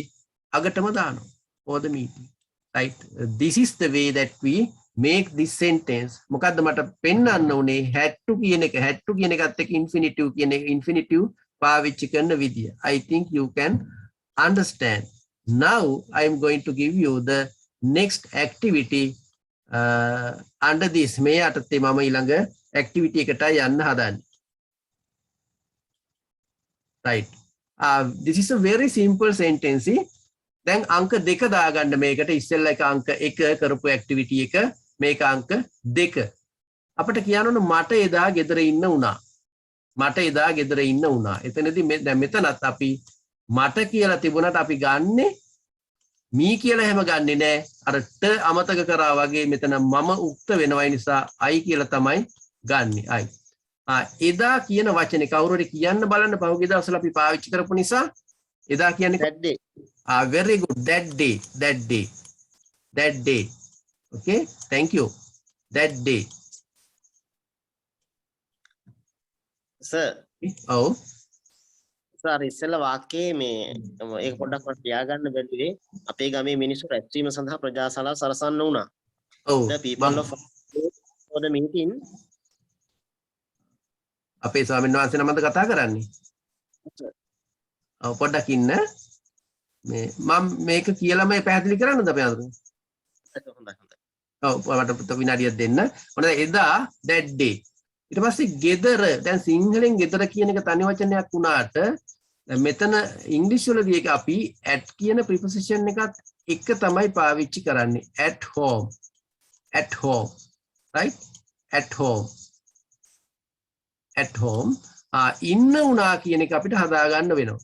අගටම දානවා. for the meeting. Right. This is the way that we make this sentence. මොකද්ද මට පෙන්වන්න උනේ had to කියන එකත් එක්ක infinitive පාවිච්චි කරන විදිය. I think you can understand. Now I am going to give you the next activity under this. මේ යටතේ මම ඊළඟ activity එකටයි යන්න හදන්නේ. Right. This is a very simple sentence. දැන් අංක 2 දාගන්න මේකට. ඉස්සෙල්ලා එක අංක 1 කරපු activity එක, මේක අංක 2. අපිට කියන්න ඕන මට එදා ගෙදර ඉන්න වුණා. එතනදී දැන් මෙතනත් අපි මට කියලා තිබුණාට අපි ගන්නෙ මී කියලා එහෙම ගන්නෙ නෑ. අර ට අමතක කරා වගේ මෙතන මම උක්ත වෙනවා. ඒ නිසා I කියලා තමයි ගන්නෙ. I. එදා කියන වචනේ කවුරු හරි කියන්න බලන්න. පහුගිය දවස්වල අපි පාවිච්චි කරපු නිසා එදා කියන්නේ that day. Very good. That day. Okay, thank you. That day. Sir. Oh. Sir ඉස්සෙල්ලා වාක්‍යයේ මේ ඒක පොඩ්ඩක් මට තියාගන්න බැරිවේ. අපේ ගමේ මිනිස්සු රැස්වීම සඳහා ප්‍රජාශාලාව සරසන්න වුණා. ඔව්. The people of for the meeting. අපේ ස්වාමීන් වහන්සේ නමද කතා කරන්නේ? ඔව් පොඩ්ඩක් ඉන්න. මේ මම මේක කියලාම පැහැදිලි කරන්නද අපේ අඳුර? හොඳයි. ඔව් මට විනාඩියක් දෙන්න. මොනද එදා that day. ඊට පස්සේ ගෙදර. දැන් සිංහලෙන් ගෙදර කියන එක තනි වචනයක් වුණාට දැන් මෙතන ඉංග්‍රීසි වලදී ඒක අපි at කියන preposition එකත් එක තමයි පාවිච්චි කරන්නේ. at home. At home. Right? At home. At home. ඉන්න උනා කියන එක අපිට හදා ගන්න වෙනවා.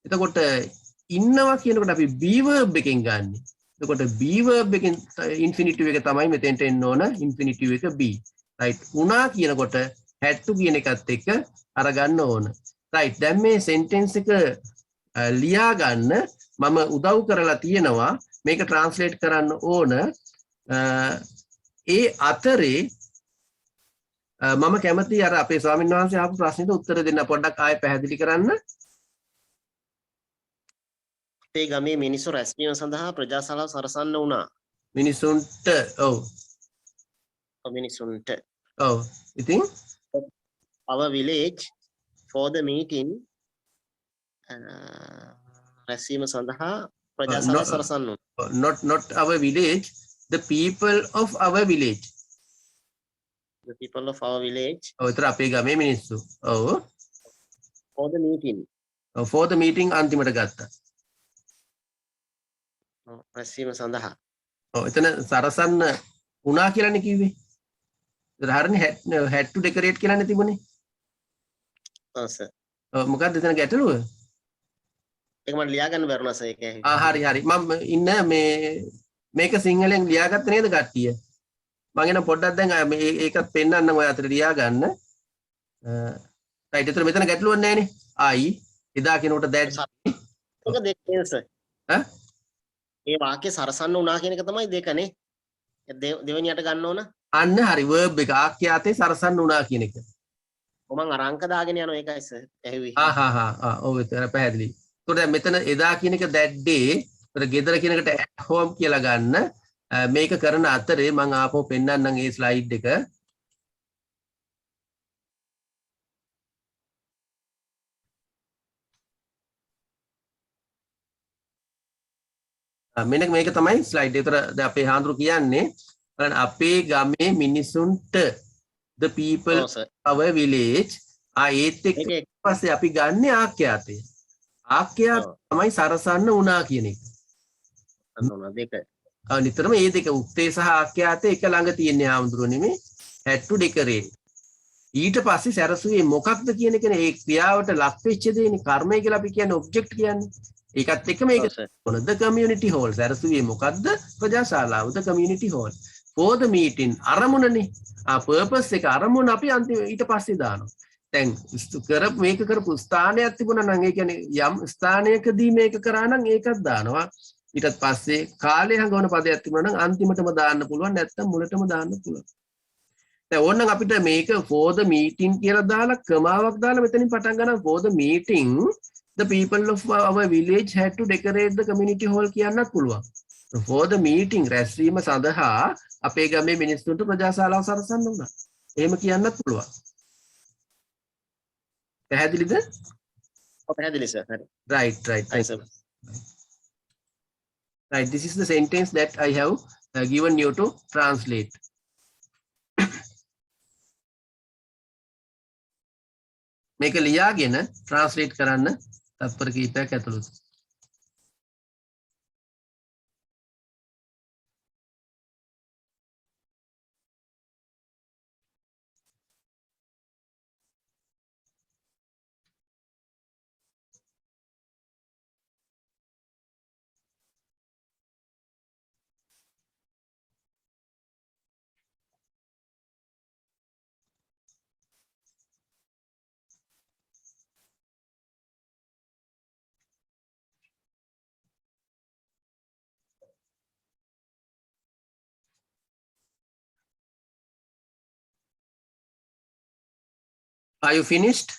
එතකොට ඉන්නවා කියනකොට අපි be verb එකෙන් ගන්නෙ. එතකොට be verb එකෙන් infinitive එක තමයි මෙතෙන්ට එන්න ඕන infinitive එක be. right? උනා කියනකොට had to කියන එකත් එක්ක අරගන්න ඕන. right? දැන් මේ sentence එක ලියා ගන්න මම උදව් කරලා තියෙනවා මේක translate කරන්න ඕන. ඒ අතරේ මම කැමති අර අපේ ස්වාමීන් වහන්සේ ආපු ප්‍රශ්නෙට උත්තර දෙන්න පොඩ්ඩක් ආයෙ පැහැදිලි කරන්න. අපේ ගමේ මිනිස්සු රැස්වීම සඳහා ප්‍රජාසභාව සරසන්න වුණා. මිනිසුන්ට ඔව් මිනිසුන්ට ඔව් ඉතින් our village for the meeting රැස්වීම සඳහා ප්‍රජාසභාව සරසන්න වුණා. not our village, the people of our village. The people of our village ඔව් ඒතර අපේ ගමේ මිනිස්සු. ඔව් for the meeting for the meeting අන්තිමට ගත්තා. රැස්වීම සඳහා ඔව් එතන සරසන්න වුණා කියලානේ කිව්වේ. ඒතර හරිනේ had to decorate කියලානේ තිබුණේ. ඔව් සර්. ඔව් මොකක්ද එතන ගැටලුව? ඒක මට ලියා ගන්න බැරුණා සර් ඒක. හරි හරි මම ඉන්න මේක සිංහලෙන් ලියාගත්ත නේද කට්ටිය? මම එන පොඩ්ඩක් දැන් ඒකත් පෙන්නන්නම් ඔය අතට ලියා ගන්න. රයිට් එතන මෙතන ගැටලුවක් නැහැනේ. ආයි එදා කෙනෙකුට දැන් ඒක දෙකේ සර්. ඈ ඒ වාක්‍ය සරසන්න වුණා කියන එක තමයි දෙකනේ. දෙවෙනියට ගන්න ඕන. අන්න හරි verb එක ආඛ්‍යාතේ සරසන්න වුණා කියන එක. මම අර අංක දාගෙන යනවා ඒකයි සර්. ඇහුවේ. ඔව් ඒක පැහැදිලි. ඒතකොට දැන් මෙතන එදා කියන එක that day ඒතර ගෙදර කියන එකට at home කියලා ගන්න. මේක කරන අතරේ මම ආපහු පෙන්නන්නම් ඒ ස්ලයිඩ් එක. මෙන්න මේක තමයි ස්ලයිඩ්. ඒතර දැන් අපේ හාමුදුරු කියන්නේ බලන්න අපේ ගමේ මිනිසුන්ට the people ඔව් සර්. our village ඒත් එක්ක ඒක පස්සේ අපි ගන්න ආඛ්‍යාතය. ආඛ්‍යාත තමයි සරසන්න වුණා කියන එක. ගන්න දෙක. නිතරම මේ දෙක උක්තේ සහ ආඛ්‍යාතේ එක ළඟ තියෙන හාමුදුරුවෝ නෙමෙයි had to decorate. ඊට පස්සේ සැරසුවේ මොකක්ද කියන එකනේ ඒ ක්‍රියාවට ලක් වෙච්ච දේනේ කර්මය කියලා අපි කියන්නේ ඔබ්ජෙක්ට් කියන්නේ. ඒකත් එක්ක මේක මොනද community hall සැරසුවේ මොකද්ද ප්‍රජාශාලාව the community hall for the meeting අරමුණනේ. purpose එක අරමුණ අපි අන්තිම ඊට පස්සේ දානවා. දැන් මේක කරපු ස්ථානයක් තිබුණා නම් ඒ කියන්නේ යම් ස්ථානයකදී මේක කරා නම් ඒකත් දානවා. ඊටත් පස්සේ කාලය හංගවන පදයක් තිබුණා නම් අන්තිමටම දාන්න පුළුවන් නැත්නම් මුලටම දාන්න පුළුවන්. දැන් ඕනනම් අපිට මේක for the meeting කියලා දාලා කමාවක් දාලා මෙතනින් පටන් ගන්නවා for the meeting the people of our village had to decorate the community hall කියන්නත් පුළුවන්. for the meeting රැස්වීම සඳහා අපේ ගමේ මිනිස්සුන්ට ප්‍රජාශාලාව සරසන්න උනා. එහෙම කියන්නත් පුළුවන්. පැහැදිලිද? ඔව් පැහැදිලි සර්. හරි. right හරි sir. right, this is the sentence that I have given you to translate. මේක ලියාගෙන translate කරන්න තත්පර කීපයක් ඇතුළත. Are you finished?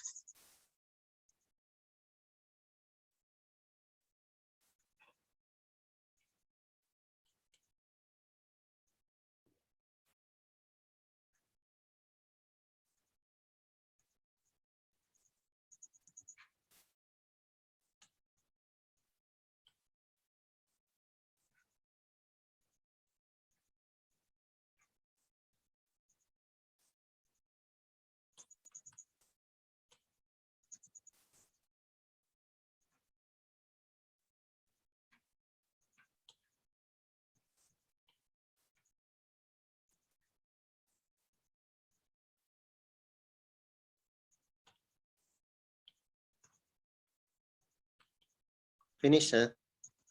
finish.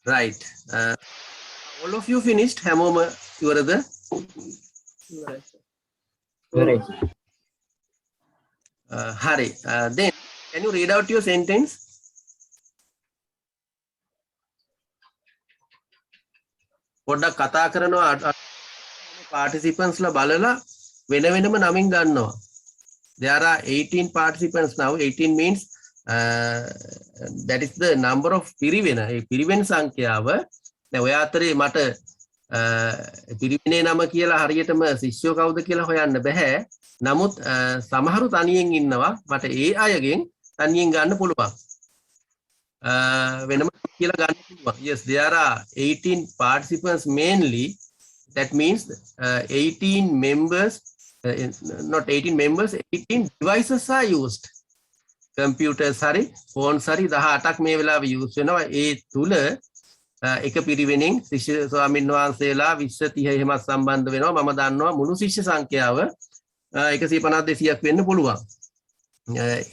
Right. All of you finished. Hamoma, you are the. Hari. Then, can you read out your sentence? පොඩ්ඩක් කතා කරනවා participants ලා බලලා වෙන වෙනම නමින් ගන්නවා. There are 18 participants now. 18 means that is the number of පිරිවෙන. ඒ පිරිවෙන සංඛ්‍යාව දැන් ඔය අතරේ මට පිරිවෙනේ නම කියලා හරියටම ශිෂ්‍යෝ කවුද කියලා හොයන්න බෑ. නමුත් සමහරු තනියෙන් ඉන්නවා. මට ඒ අයගෙන් තනියෙන් ගන්න පුළුවන්. වෙනම කියලා ගන්න පුළුවන්. Yes, there are 18 participants mainly. That means 18 members, not 18 members, 18 devices are used. Computers hari, phones hari, 18ක් මේ වෙලාවේ use වෙනවා. ඒ තුල එක පිරිවෙනින් ශිෂ්‍ය ස්වාමීන් වහන්සේලා 20 30 එහෙම සම්බන්ධ වෙනවා. මම දන්නවා මුළු ශිෂ්‍ය සංඛ්‍යාව 150 200ක් වෙන්න පුළුවන්.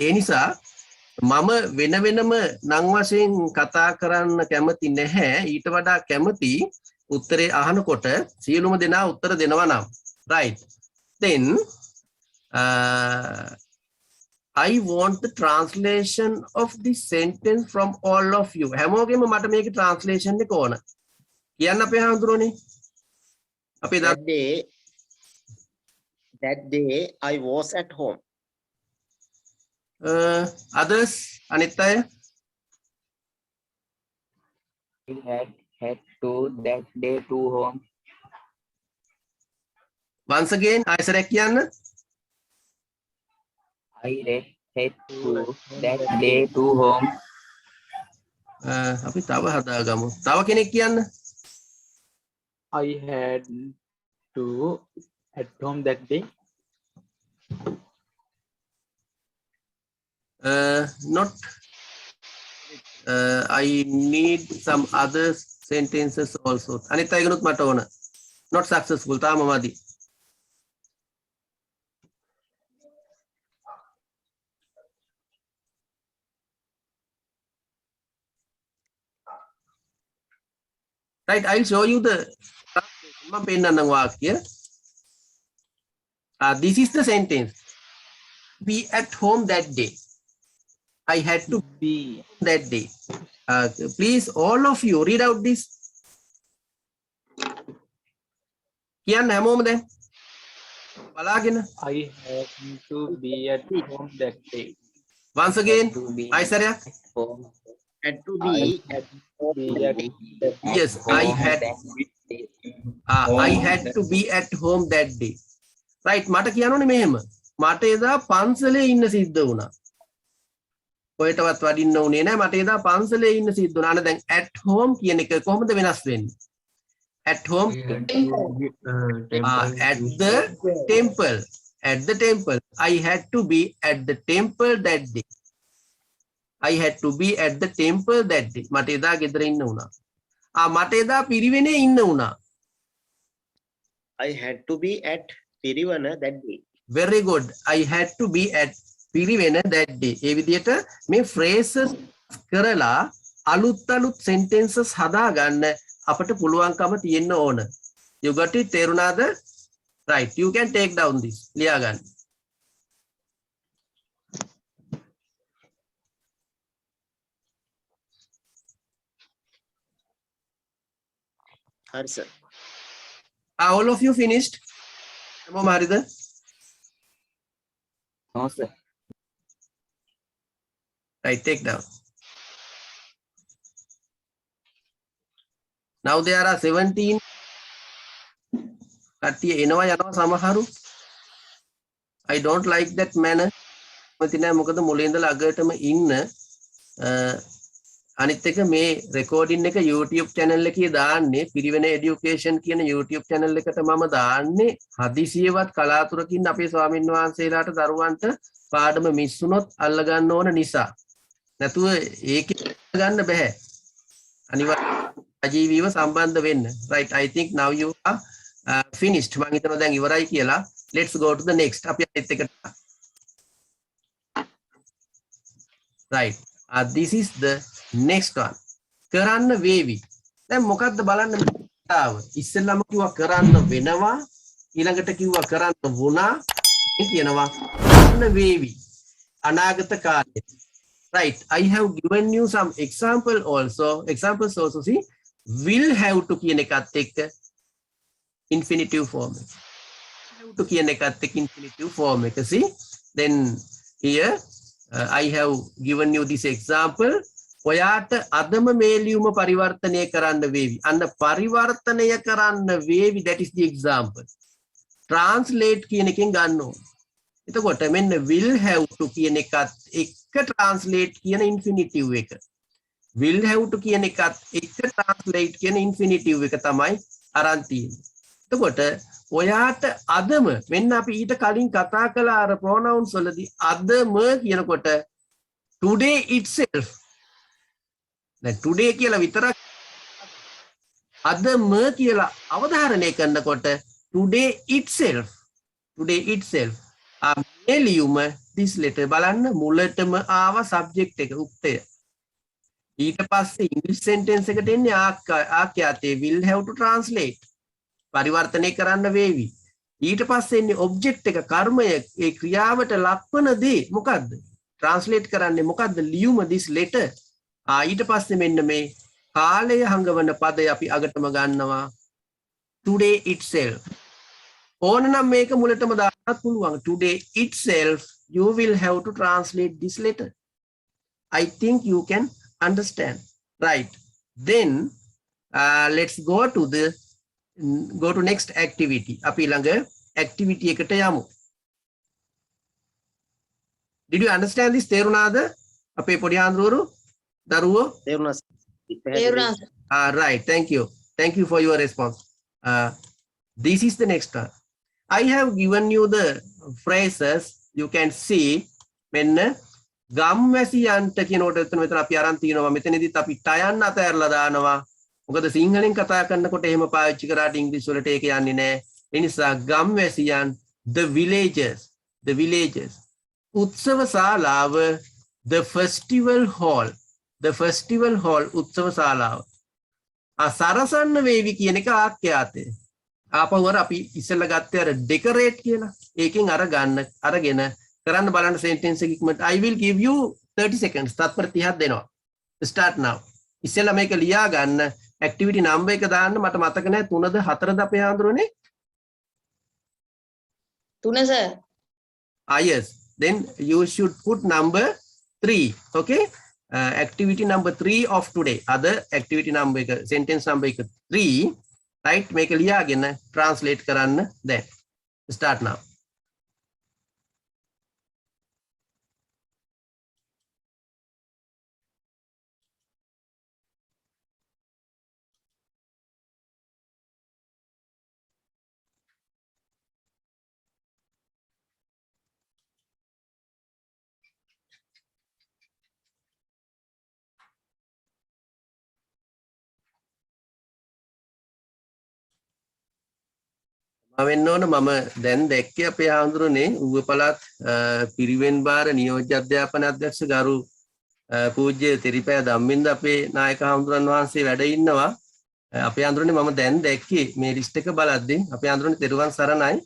ඒ නිසා මම වෙන වෙනම නම් වශයෙන් කතා කරන්න කැමති නැහැ. ඊට වඩා කැමති උත්තරේ අහනකොට සියලුම දෙනා උත්තර දෙනවා නම්. Right. Then I want the translation of this sentence from all of you. හැමෝගෙම මට මේකේ translation එක ඕන. කියන්න අපේ හඳුරන්නේ. අපේ That day I was at home. Others, අනිත් අය? I had to that day to home. Once again, ආයෙසරක් කියන්න. I had to that day to home. අපි තව හදාගමු. තව කෙනෙක් කියන්න. I had to at home that day. Not I need some other sentences also. අනිත් අයගෙනුත් මට ඕන. Not successful. තාම මදි. Right, I'll show you the මම පෙන්නන්නම් වාක්‍ය. This is the sentence. Be at home that day. I had to be that day. Please, all of you, read out this. කියන්න හැමෝම දැන්. බලාගෙන. I had to be at home that day. Once again, To be ආයෙසරයක්. home. Had to be Be at Yes, I had to be at home that day. Right, මට කියන්න ඕනේ මෙහෙම. මට එදා පන්සලේ ඉන්න සිද්ධ වුණා. කොහෙටවත් වඩින්න උනේ නැහැ. මට එදා පන්සලේ ඉන්න සිද්ධ වුණා. අනේ දැන් at home කියන එක කොහොමද වෙනස් වෙන්නේ? At home at the temple. At the temple. I had to be at the temple that day. I had to be at the temple that day. මට එදා ගෙදර ඉන්න වුණා. මට එදා පිරිවෙනේ ඉන්න වුණා. I had to be at Pirivana that day. Very good. I had to be at Pirivena that day. ඒ විදිහට මේ phrases කරලා අලුත් sentences හදාගන්න අපට පුළුවන්කම තියෙන්න ඕන. You got it? තේරුණාද? Right. You can take down this. ලියා ගන්න. හරි sir. All of you finished? හැමෝම හරිද? No, sir. Right, take down. Now there are 17. කට්ටිය එනවා යනවා සමහරු. I don't like that manner. මම තියන්නේ මොකද මුලින් ඉඳලා අගටම ඉන්න අනිත් එක මේ රෙකෝඩින් එක YouTube channel එකේ දාන්නේ පිරිවෙන education කියන YouTube channel එකට මම දාන්නේ හදිසියවත් කලාතුරකින් අපේ ස්වාමින් වහන්සේලාට දරුවන්ට පාඩම මිස් වුණොත් අල්ල ගන්න ඕන නිසා. නැතුව ඒක ගන්න බෑ. අනිවාර්යයෙන් අජීවීව සම්බන්ධ වෙන්න. Right, I think now you are finished. මම හිතනවා දැන් ඉවරයි කියලා. Let's go to the next. අපි අනිත් එකට. Right. This is the next one. කරන්න වේවි. දැන් මොකද්ද බලන්න කතාව. ඉස්සෙල්ලාම කිව්වා කරන්න වෙනවා, ඊළඟට කිව්වා කරන්න වුණා, කියනවා කරන්න වේවි අනාගත කාලේ. Right, I have given you some examples also. See, will have to කියන එකත් එක්ක infinitive form එක. have to කියන එකත් එක්ක infinitive form එක. See, then here I have given you this example. ඔයාට අදම මේ ලියුම පරිවර්තනය කරන්න වේවි. අන්න පරිවර්තනය කරන්න වේවි, that is the example. Translate කියන එකෙන් ගන්න ඕනේ. එතකොට මෙන්න will have to කියන එකත් එක translate කියන infinitive එක. will have to කියන එකත් එක translate කියන infinitive එක තමයි අරන් තියෙන්නේ. එතකොට ඔයාට අදම මෙන්න අපි ඊට කලින් කතා කළ අර pronouns වලදී අදම කියනකොට today itself. දැන් today කියලා විතරක් අදම කියලා අවධාරණය කරනකොට today itself මේ ලියුම this letter බලන්න මුලටම ආව subject එක උක්තය. ඊට පස්සේ English sentence එකට එන්නේ ආඛ්‍යාතේ will have to translate පරිවර්තනය කරන්න වේවි. ඊට පස්සේ එන්නේ object එක කර්මය ඒ ක්‍රියාවට ලක්වන දේ මොකද්ද? translate කරන්නේ මොකද්ද? ලියුම this letter. ඊට පස්සේ මෙන්න මේ කාලය හංගවන පදය අපි අගටම ගන්නවා today itself. ඕනනම් මේක මුලටම දාන්නත් පුළුවන්. Today itself you will have to translate this letter. I think you can understand. Right. Then let's go to next activity. අපි ළඟ activity එකට යමු. Did you understand this? තේරුණාද? අපේ පොඩි ආන්දරවරු දරුවෝ තේරුණා. Right. Thank you for your response. This is the next one. I have given you the phrases. You can see මෙන්න ගම්වැසියන්ට කියනකොට මෙතන අපි අරන් තියනවා. මෙතනදිත් අපි ටයන් අතහැරලා දානවා. මොකද සිංහලෙන් කතා කරනකොට එහෙම පාවිච්චි කරාට ඉංග්‍රීසි වලට ඒක යන්නේ නැහැ. ඒ නිසා ගම්වැසියන්, the villagers, උත්සව ශාලාව, the festival hall උත්සව ශාලාව. සරසන්න වේවි කියන එක ආඛ්‍යාතය. ආපහු අපි ඉස්සෙල්ලා ගත්තේ අර decorate කියලා. ඒකෙන් අරගෙන කරන්න බලන්න sentence එක ඉක්මනට. I will give you 30 seconds. තත්පර 30ක් දෙනවා. Start now. ඉස්සෙල්ලා මේක ලියා ගන්න. activity number එක දාන්න. මට මතක නැහැ 3ද 4ද අපේ ආන්දරනේ? 3 sir. Yes. Then you should put number 3. Okay? Activity number 3 of today. Other activity number එක sentence number එක 3. Right, මේක ලියාගෙන translate කරන්න දැන්. Start now. වෙන්න ඕන මම දැන් දැක්කේ අපේ ආන්දරනේ ඌව පළාත් පිරිවෙන් බාර නියෝජ්‍ය අධ්‍යාපන අධ්‍යක්ෂ ගරු පූජ්‍ය තිරිපෑ ධම්මින්ද අපේ නායක හඳුරන් වහන්සේ වැඩ ඉන්නවා. අපේ ආන්දරනේ මම දැන් දැක්කේ මේ ලිස්ට් එක බලද්දී අපේ ආන්දරනේ තෙරුවන් සරණයි.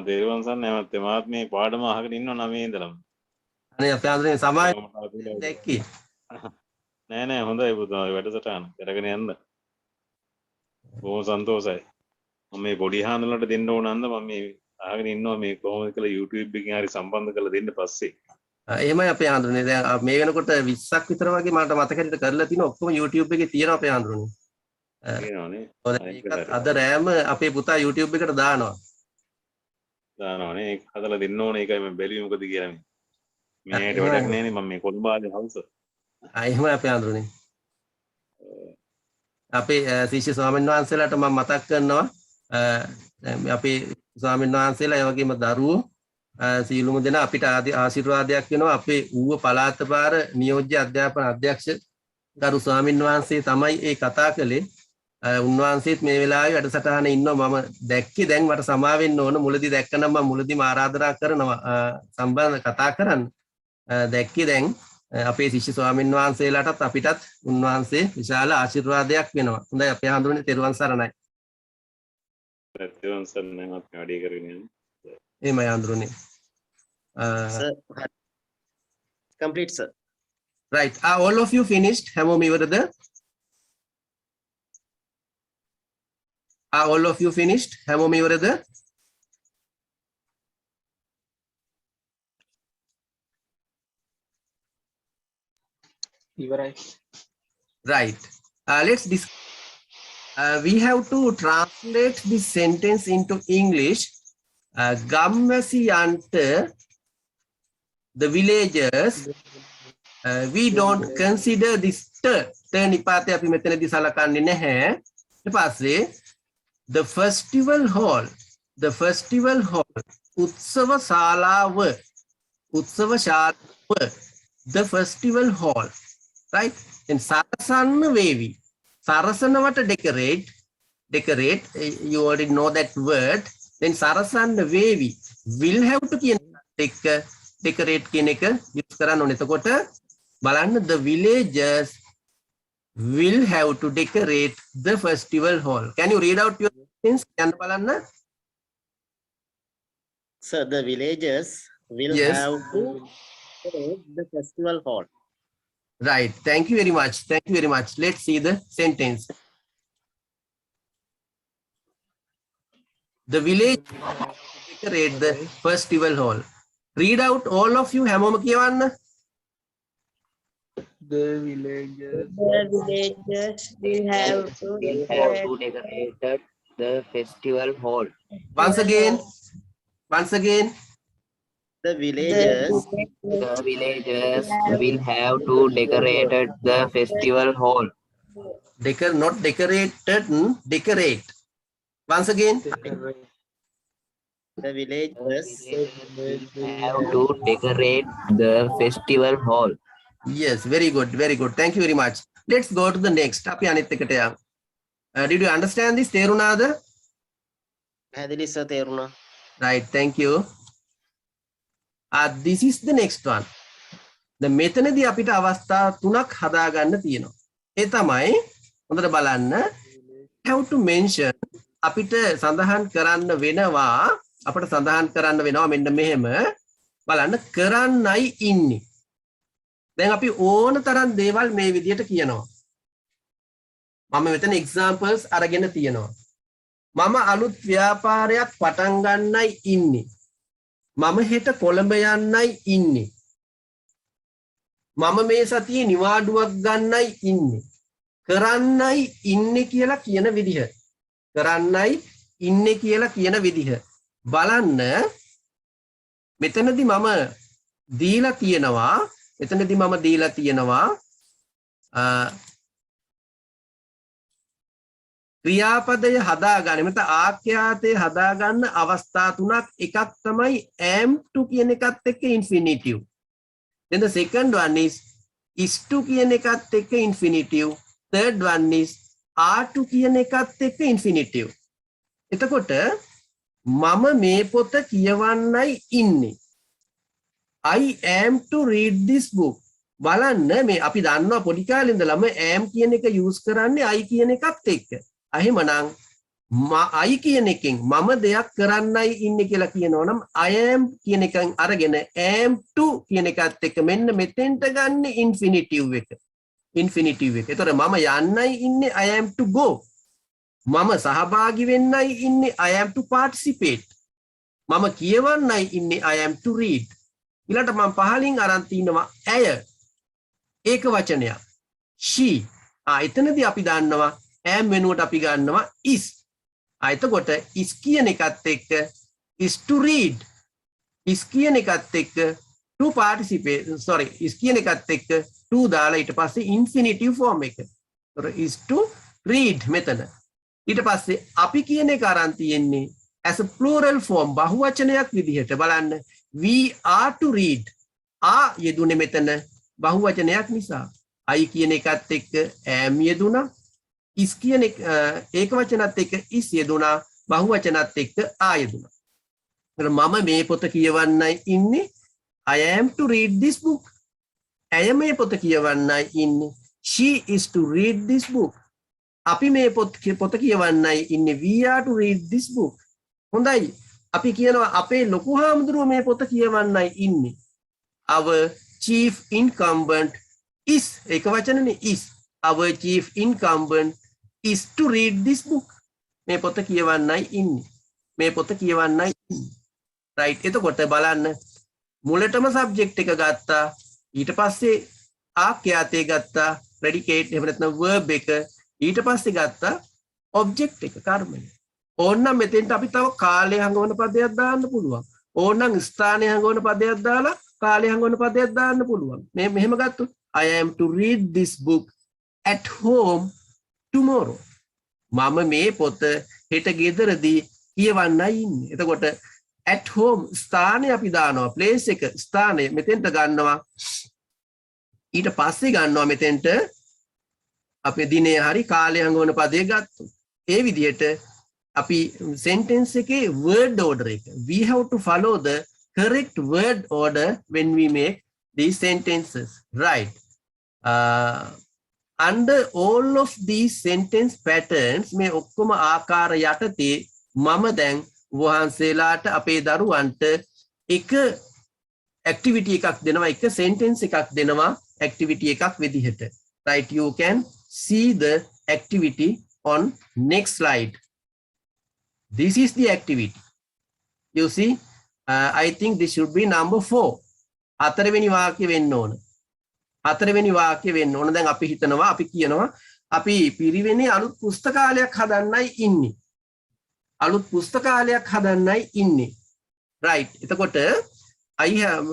තෙරුවන් සරණයි මත් මාත් මේ පාඩම අහගෙන ඉන්නවා 9 ඉඳලම. අනේ අපේ ආන්දරනේ සමාජ දැක්කේ. නෑ හොඳයි පුතා වැඩසටහන කරගෙන යන්න. බොහොම සන්තෝෂයි. මම මේ පොඩි හානලට දෙන්න ඕන අන්ද මම මේ අහගෙන ඉන්නවා මේ කොහොමද කියලා YouTube එකකින් හරි සම්බන්ධ කරලා දෙන්න පස්සේ. එහෙමයි අපේ ආන්දරනේ. දැන් මේ වෙනකොට 20ක් විතර වගේ මට මතක හිටිට කරලා තිනවා ඔක්කොම YouTube එකේ තියෙනවා අපේ ආන්දරනේ. තියෙනවනේ. අද රෑම අපේ පුතා YouTube එකට දානවා. දානවනේ ඒක හදලා දෙන්න ඕනේ ඒකයි මම බැලුවේ මොකද කියලා මේ. මේකට වැඩක් නෑනේ මම මේ කොළඹාගේ හවුස. එහෙමයි අපේ ආන්දරනේ. අපේ ශිෂ්‍ය ස්වාමීන් වහන්සේලාට මම මතක් කරනවා අපේ ස්වාමීන් වහන්සේලා ඒ වගේම දරුවෝ සීලුම දෙනා අපිට ආශිර්වාදයක් වෙනවා. අපේ ඌව පළාත පාර නියෝජ්‍ය අධ්‍යාපන අධ්‍යක්ෂ ගරු ස්වාමීන් වහන්සේ තමයි ඒ කතා කළේ. උන්වහන්සේත් මේ වෙලාවේ වැඩසටහනේ ඉන්නවා. මම දැක්කේ දැන් මට සමා වෙන්න ඕන. මුලදී දැක්කනම් මම මුලදීම ආරාධනා කරනවා සම්බන්ධ කතා කරන්න. දැක්කේ දැන් අපේ ශිෂ්‍ය ස්වාමීන් වහන්සේලාටත් අපිටත් උන්වහන්සේ විශාල ආශිර්වාදයක් වෙනවා. හොඳයි අපේ හඳුනන්නේ තෙරුවන් සරණයි. තෙරුවන් සරණයි මම වැඩි කරගෙන යන්න. එහෙමයි හඳුනන්නේ. Sir, complete, sir. Right. Are all of you finished? හැමෝම ඉවරද? Are all of you finished? හැමෝම ඉවරද? ඉවරයි. Right. Let's discuss. We have to translate this sentence into English. Gammasiyanta, the villagers, we don't consider this නිපාතය අපි මෙතනදී සලකන්නේ නැහැ. ඊට පස්සේ the festival hall, උත්සව ශාලාව, the festival hall, right? And සරසන්න වේවි. සරසනවට decorate, you already know that word. Then සරසන්න වේවි. will have to කියන එක decorate කියන එක use කරන්න ඕනේ. එතකොට බලන්න the villagers will have to decorate the festival hall. Can you read out your sentence? Can බලන්න? Sir, the villagers will Yes. have to decorate the festival hall. Right. Thank you very much. Thank you very much. Let's see the sentence. The village decorate the festival hall. Read out all of you. හැමෝම කියවන්න. The villagers The villagers will have to decorate the festival hall. Once again. The villagers The villagers will have to decorate the festival hall. Not decorated. Decorate. Once again. decorate the villagers Have to decorate the festival hall. Yes. Very good. Very good. Thank you very much. Let's go to the next. අපි අනිත් එකට යමු. Did you understand this? තේරුණාද? පැහැදිලි sir තේරුණා. Right. Thank you. This is the next one. The මෙතනදී අපිට අවස්ථා තුනක් හදාගන්න තියෙනවා. ඒ තමයි හොඳට බලන්න have to mention අපිට සඳහන් කරන්න වෙනවා මෙන්න මෙහෙම බලන්න කරන්නයි ඉන්නේ. දැන් අපි ඕන තරම් දේවල් මේ විදිහට කියනවා. මම මෙතන examples අරගෙන තියෙනවා. මම අලුත් ව්‍යාපාරයක් පටන් ගන්නයි ඉන්නේ. මම හෙට කොළඹ යන්නයි ඉන්නේ. මම මේ සතියේ නිවාඩුවක් ගන්නයි ඉන්නේ. කරන්නයි ඉන්නේ කියලා කියන විදිහ. කරන්නයි ඉන්නේ කියලා කියන විදිහ. බලන්න මෙතනදී මම දීලා තියෙනවා ක්‍රියාපදය හදාගන්න මෙතන ආඛ්‍යාතය හදාගන්න අවස්ථා තුනක්. එකක් තමයි am to කියන එකත් එක්ක infinitive. Then the second one is to කියන එකත් එක්ක infinitive. Third one is are to කියන එකත් එක්ක infinitive. එතකොට මම මේ පොත කියවන්නයි ඉන්නේ. I am to read this book. බලන්න මේ අපි දන්නවා පොඩි කාලේ ඉඳලම am කියන එක use කරන්නේ I කියන එකත් එක්ක. එහෙමනම් I කියන එකෙන් මම දෙයක් කරන්නයි ඉන්නේ කියලා කියනවා නම් I am කියන එකෙන් අරගෙන am to කියන එකත් එක්ක මෙන්න මෙතෙන්ට ගන්න infinitive එක. ඒතර මම යන්නයි ඉන්නේ I am to go. මම සහභාගී වෙන්නයි ඉන්නේ I am to participate. මම කියවන්නයි ඉන්නේ I am to read. ඊළඟට මම පහලින් අරන් තිනවා ඇය. ඒක වචනයක්. she. එතනදී අපි දන්නවා am වෙනුවට අපි ගන්නවා is. එතකොට is කියන එකත් එක්ක is to read. is කියන එකත් එක්ක to participate. is කියන එකත් එක්ක to දාලා ඊට පස්සේ infinitive form එක. is to read මෙතන. ඊට පස්සේ අපි කියන එක අරන් තියෙන්නේ as a plural form බහුවචනයක් විදිහට බලන්න. we are to read. යෙදුනේ මෙතන බහුවචනයක් නිසා. I කියන එකත් එක්ක am යෙදුණා. is කියන ඒක වචනත් එක්ක is යෙදුණා. බහුවචනත් එක්ක යෙදුණා. මම මේ පොත කියවන්නයි ඉන්නේ. I am to read this book. ඇය මේ පොත කියවන්නයි ඉන්නේ. She is to read this book. අපි මේ පොත කියවන්නයි ඉන්නේ. We are to read this book. හොඳයි. අපි කියනවා අපේ ලොකු හාමුදුරුවෝ මේ පොත කියවන්නයි ඉන්නේ. Our chief incumbent is එක වචනනේ is. Our chief incumbent is to read this book. මේ පොත කියවන්නයි ඉන්නේ. මේ පොත කියවන්නයි ඉන්නේ. right. එතකොට බලන්න මුලටම subject එක ගත්තා. ඊට පස්සේ ආඛ්‍යාතේ ගත්තා. predicate එහෙම නැත්නම් verb එක. ඊට පස්සේ ගත්තා object එක කර්මය. ඕනනම් මෙතෙන්ට අපි තව කාලය හංගවන පදයක් දාන්න පුළුවන්. ඕනනම් ස්ථානය හංගවන පදයක් දාලා කාලය හංගවන පදයක් දාන්න පුළුවන්. මේ මෙහෙම ගත්තොත් I am to read this book at home tomorrow. මම මේ පොත හෙට ගෙදරදී කියවන්නයි ඉන්නේ. එතකොට at home ස්ථානය අපි දානවා. place එක ස්ථානය මෙතෙන්ට ගන්නවා. ඊට පස්සේ ගන්නවා මෙතෙන්ට අපේ දිනේ හරි කාලය හංගවන පදේ ගත්තොත්. ඒ විදිහට අපි sentence එකේ word order එක. We have to follow the correct word order when we make these sentences. Right. Under all of these sentence patterns මේ ඔක්කොම ආකාර යටතේ මම දැන් වහන්සේලාට අපේ දරුවන්ට එක activity එකක් දෙනවා, එක sentence එකක් දෙනවා activity එකක් විදිහට. Right. You can see the activity on next slide. This is the activity. You see, I think this should be number 4. හතරවෙනි වාක්‍ය වෙන්න ඕන. හතරවෙනි වාක්‍ය වෙන්න ඕන. දැන් අපි හිතනවා අපි කියනවා අපි පිරිවෙනේ අලුත් පුස්තකාලයක් හදන්නයි ඉන්නේ. අලුත් පුස්තකාලයක් හදන්නයි ඉන්නේ. Right. එතකොට I have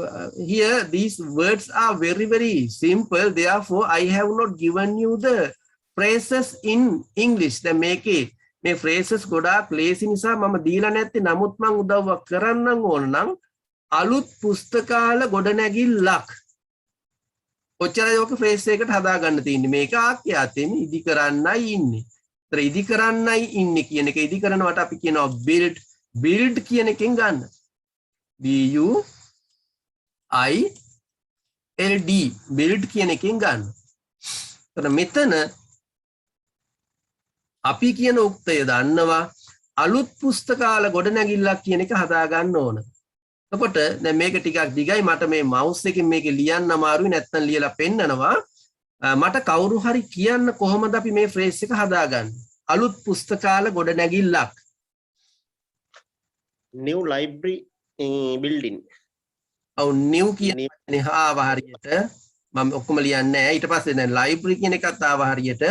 here these words are very simple. Therefore, I have not given you the phrases in English. දැන් මේකේ මේ phrases ගොඩාක් ලේසි නිසා මම දීලා නැත්තේ. නමුත් මම උදව්වක් කරන්නම් ඕන නම් අලුත් පුස්තකාල ගොඩනැගිල්ලක්. ඔච්චරයි ඔක phrase එකකට හදා ගන්න තියෙන්නේ. මේක ආඛ්‍යාතෙම ඉදි කරන්නයි ඉන්නේ. ඒතර ඉදි කරන්නයි ඉන්නේ කියන එක ඉදි කරනවට අපි කියනවා build. build කියන එකෙන් ගන්න. B U I L D build කියන එකෙන් ගන්න. ඒතර මෙතන අපි කියන උක්තය දන්නවා අලුත් පුස්තකාල ගොඩනැගිල්ලක් කියන එක හදා ගන්න ඕන. එතකොට දැන් මේක ටිකක් දිගයි මට මේ mouse එකෙන් මේක ලියන්න අමාරුයි නැත්නම් ලියලා පෙන්නනවා. මට කවුරු හරි කියන්න කොහොමද අපි මේ phrase එක හදාගන්නේ? අලුත් පුස්තකාල ගොඩනැගිල්ලක්. new library building. ඔව් new කියන්නේ ආව හරියට මම ඔක්කොම ලියන්නේ නැහැ. ඊට පස්සේ දැන් library කියන එකත් ආව හරියට.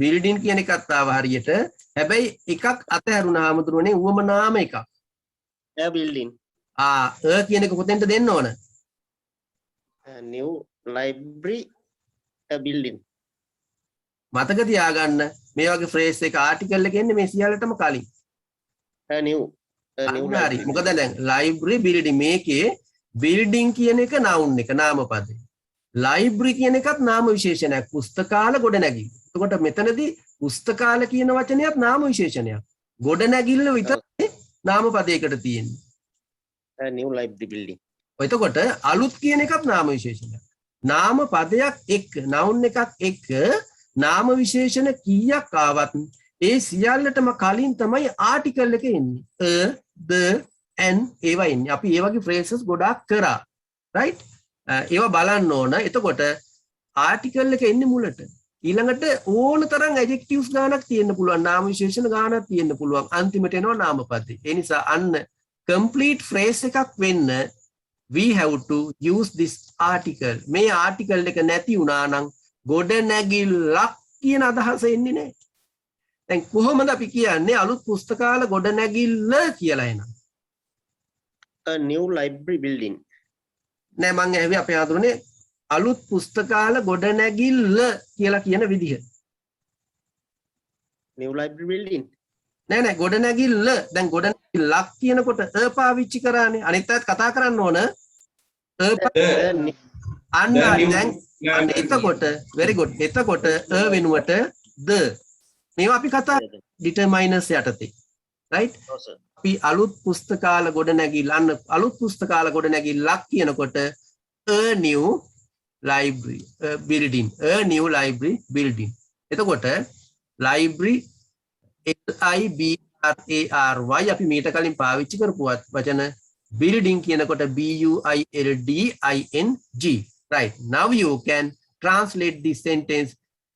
building කියන එකත් ආව හරියට. හැබැයි එකක් අතහැරුණාම දුරනේ උවමනාම එකක්. a building. කියන එක කොතෙන්ද දෙන්න ඕන? new library a building. මතක තියාගන්න මේ වගේ phrase එක article එක එන්නේ මේ සියල්ලටම කලින්. new හරි. මොකද දැන් library building මේකේ building කියන එක noun එක නාම පදේ. library කියන එකත් නාම විශේෂණයක්. පුස්තකාල ගොඩනැගිලි. එතකොට මෙතනදී පුස්තකාල කියන වචනයත් නාම විශේෂණයක්. ගොඩනැගිල්ල විතරයි නාම පදයකට තියෙන්නේ. new library building. එතකොට අලුත් කියන එකත් නාම විශේෂණයක්. නාම පදයක් එක්ක noun එකක් එක්ක නාම විශේෂණ කීයක් ආවත් ඒ සියල්ලටම කලින් තමයි ආටිකල් එක එන්නේ. the and ඒවා එන්නේ. අපි ඒ වගේ phrases ගොඩාක් කරා. right? ඒවා බලන්න ඕන. එතකොට ආටිකල් එක එන්නේ මුලට. ඊළඟට ඕන තරම් adjectives ගානක් තියෙන්න පුළුවන්. නාම විශේෂණ ගානක් තියෙන්න පුළුවන්. අන්තිමට එනවා නාම පදේ. ඒ නිසා අන්න complete phrase එකක් වෙන්න we have to use this article. මේ article එක නැති වුණා නම් ගොඩනැගිල්ලක් කියන අදහස එන්නේ නැහැ. දැන් කොහොමද අපි කියන්නේ අලුත් පුස්තකාල ගොඩනැගිල්ල කියලා එනවා? a new library building. නෑ මං ඇහුවේ අපේ ආදුරනේ අලුත් පුස්තකාල ගොඩනැගිල්ල කියලා කියන විදිහ. new library building. නෑ ගොඩනැගිල්ල. දැන් ගොඩනැගිල්ලක් කියනකොට පාවිච්චි කරානේ. අනිත් අයත් කතා කරන්න ඕන අන්න දැන් එතකොට very good. එතකොට වෙනුවට the මේවා අපි කතා determiners යටතේ. right? අපි අලුත් පුස්තකාල ගොඩනැගිල්ල අලුත් පුස්තකාල ගොඩනැගිල්ලක් කියනකොට a new library building, a new library building. එතකොට library LIBRARY අපි මීට කලින් පාවිච්චි කරපු වචන building කියනකොට BUILDING. Right, now you can translate this sentence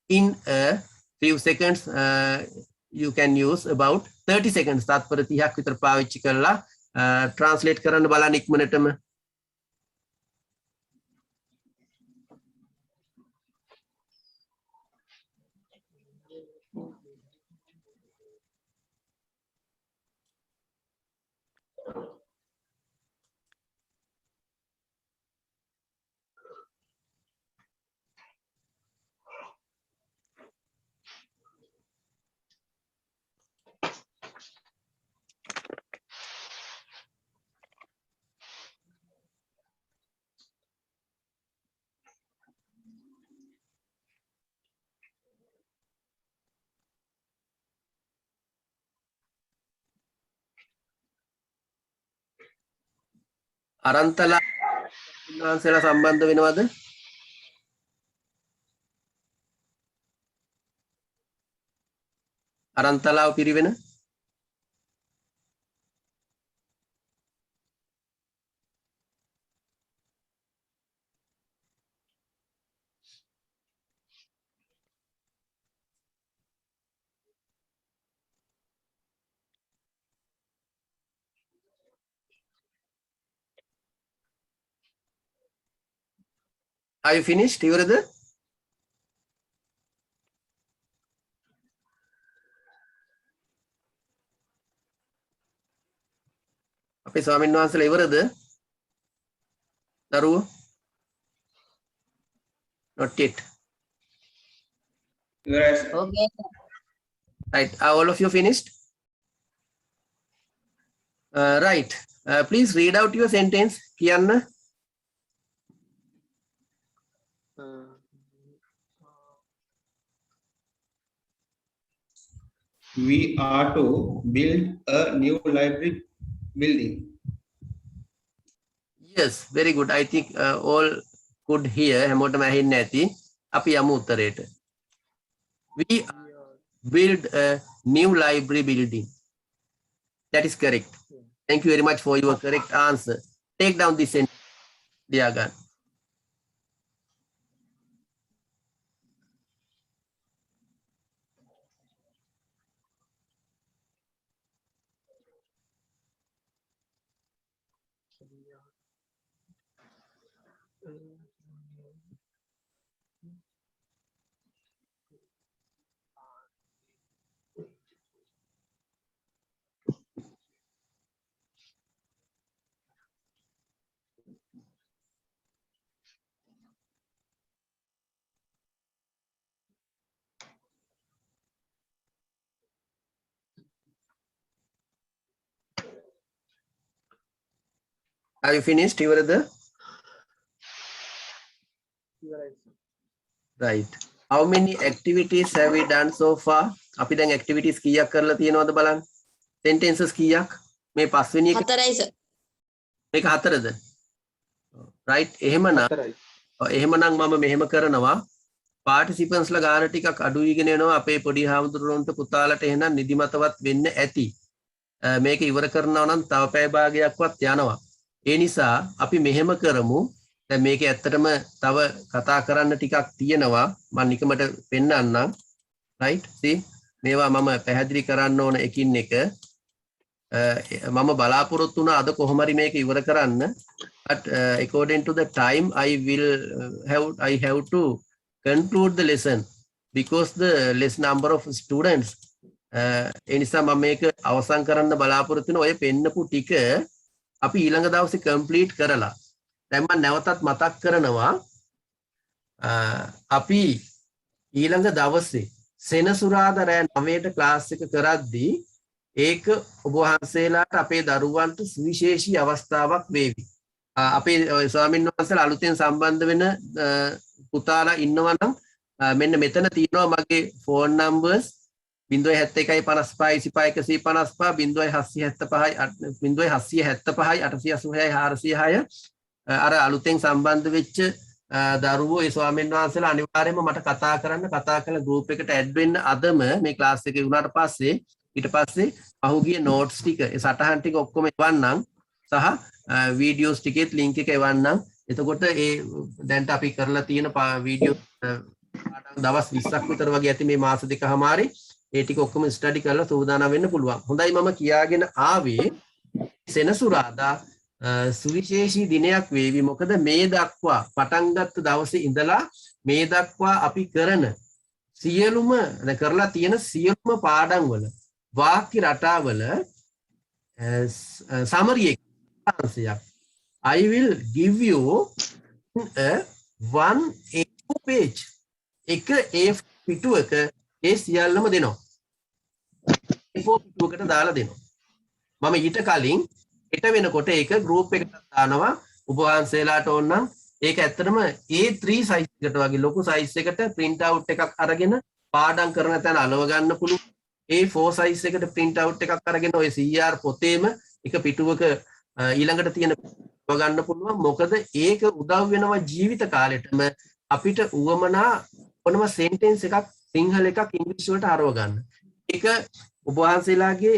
in a few seconds. You can use about 30 seconds. තත්පර 30ක් විතර පාවිච්චි කරලා translate කරන්න බලන්න ඉක්මනටම. අරන්තලා වහන්සේලා සම්බන්ධ වෙනවද? අරන්තලාව පිරිවෙන Are you finished? ඉවරද? අපේ ස්වාමීන් වහන්සේලා ඉවරද? දරුවෝ? Not yet. Okay. Right. Are all of you finished? Right. Please read out your sentence. කියන්න. We are to build a new library building. Yes, very good. I think all could hear. හැමෝටම ඇහෙන්නේ නැති. අපි යමු උත්තරේට. We build a new library building. That is correct. Thank you very much for your correct answer. Take down this sentence, Diagan. Are you finished? ඉවරද? Right. How many activities have we done so far? අපි දැන් activities කීයක් කරලා තියෙනවද බලන්න. Sentences කීයක්? මේ පස්වෙනි එක 4යි sir. මේක 4ද? Right. එහෙමනම් මම මෙහෙම කරනවා. participants ලා ගාන ටිකක් අඩු වීගෙන යනවා. අපේ පොඩි හාමුදුරුවන්ට පුතාලට එහෙනම් නිදිමතවත් වෙන්න ඇති. මේක ඉවර කරනවා නම් තව පැය භාගයක්වත් යනවා. ඒ නිසා අපි මෙහෙම කරමු. දැන් මේකේ ඇත්තටම තව කතා කරන්න ටිකක් තියෙනවා. මම නිකමට පෙන්නන්නම්. right see මේවා මම පැහැදිලි කරන්න ඕන එකින් එක. මම බලාපොරොත්තු වුණා අද කොහොම හරි මේක ඉවර කරන්න. but according to the time I have to conclude the lesson because the less number of students. ඒ නිසා මම මේක අවසන් කරන්න බලාපොරොත්තු වෙන ඔය පෙන්නපු ටික අපි ඊළඟ දවසේ කම්ප්ලීට් කරලා දැන් මම නැවතත් මතක් කරනවා අපි ඊළඟ දවසේ සෙනසුරාදා රෑ 9ට ක්ලාස් එක කරද්දී ඒක ඔබ වහන්සේලාට අපේ දරුවන්ට සුවිශේෂී අවස්ථාවක් වේවි. අපේ ස්වාමීන් වහන්සේලා අලුතෙන් සම්බන්ධ වෙන පුතාලා ඉන්නවා නම් මෙන්න මෙතන තියෙනවා මගේ ෆෝන් නම්බර්ස් 071 55 806 අර අලුතෙන් සම්බන්ධ වෙච්ච දරුවෝ ඒ ස්වාමීන් වහන්සේලා අනිවාර්යයෙන්ම මට කතා කරලා group එකට add වෙන්න අදම මේ class එකේ වුණාට පස්සේ ඊට පස්සේ පහුගිය notes ටික ඒ සටහන් ටික ඔක්කොම එවන්නම් සහ videos ටිකෙත් link එක එවන්නම්. එතකොට ඒ දැන්ට අපි කරලා තියෙන වීඩියෝ දවස් 20ක් විතර වගේ ඇති මේ මාස දෙකමාරේ ඒ ටික ඔක්කොම ස්ටඩි කරලා සූදානම් වෙන්න පුළුවන්. හොඳයි මම කියාගෙන ආවේ සෙනසුරාදා සුවිශේෂී දිනයක් වේවි. මොකද මේ දක්වා පටන් ගත්ත දවසේ ඉඳලා මේ දක්වා අපි කරන සියලුම කරලා තියෙන සියලුම පාඩම් වල වාක්‍ය රටාවල summary එකක් I will give you a one A4 page. එක A4 පිටුවක ඒ සියල්ලම දෙනවා. A4 පිටුවකට දාලා දෙනවා. මම ඊට කලින් හෙට වෙනකොට ඒක group එකට දානවා. ඔබ වහන්සේලාට ඕන නම් ඒක ඇත්තටම A3 size එකට වගේ ලොකු size එකට print out එකක් අරගෙන පාඩම් කරන තැන අලව ගන්න පුළුවන්. A4 size එකට print out එකක් අරගෙන ඔය CR පොතේම එක පිටුවක ඊළඟට තියෙන ගන්න පුළුවන්. මොකද ඒක උදව් වෙනවා ජීවිත කාලෙටම අපිට උවමනා ඕනම sentence එකක් සිංහල එකක් ඉංග්‍රීසි වලට හරව ගන්න. ඒක ඔබ වහන්සේලාගේ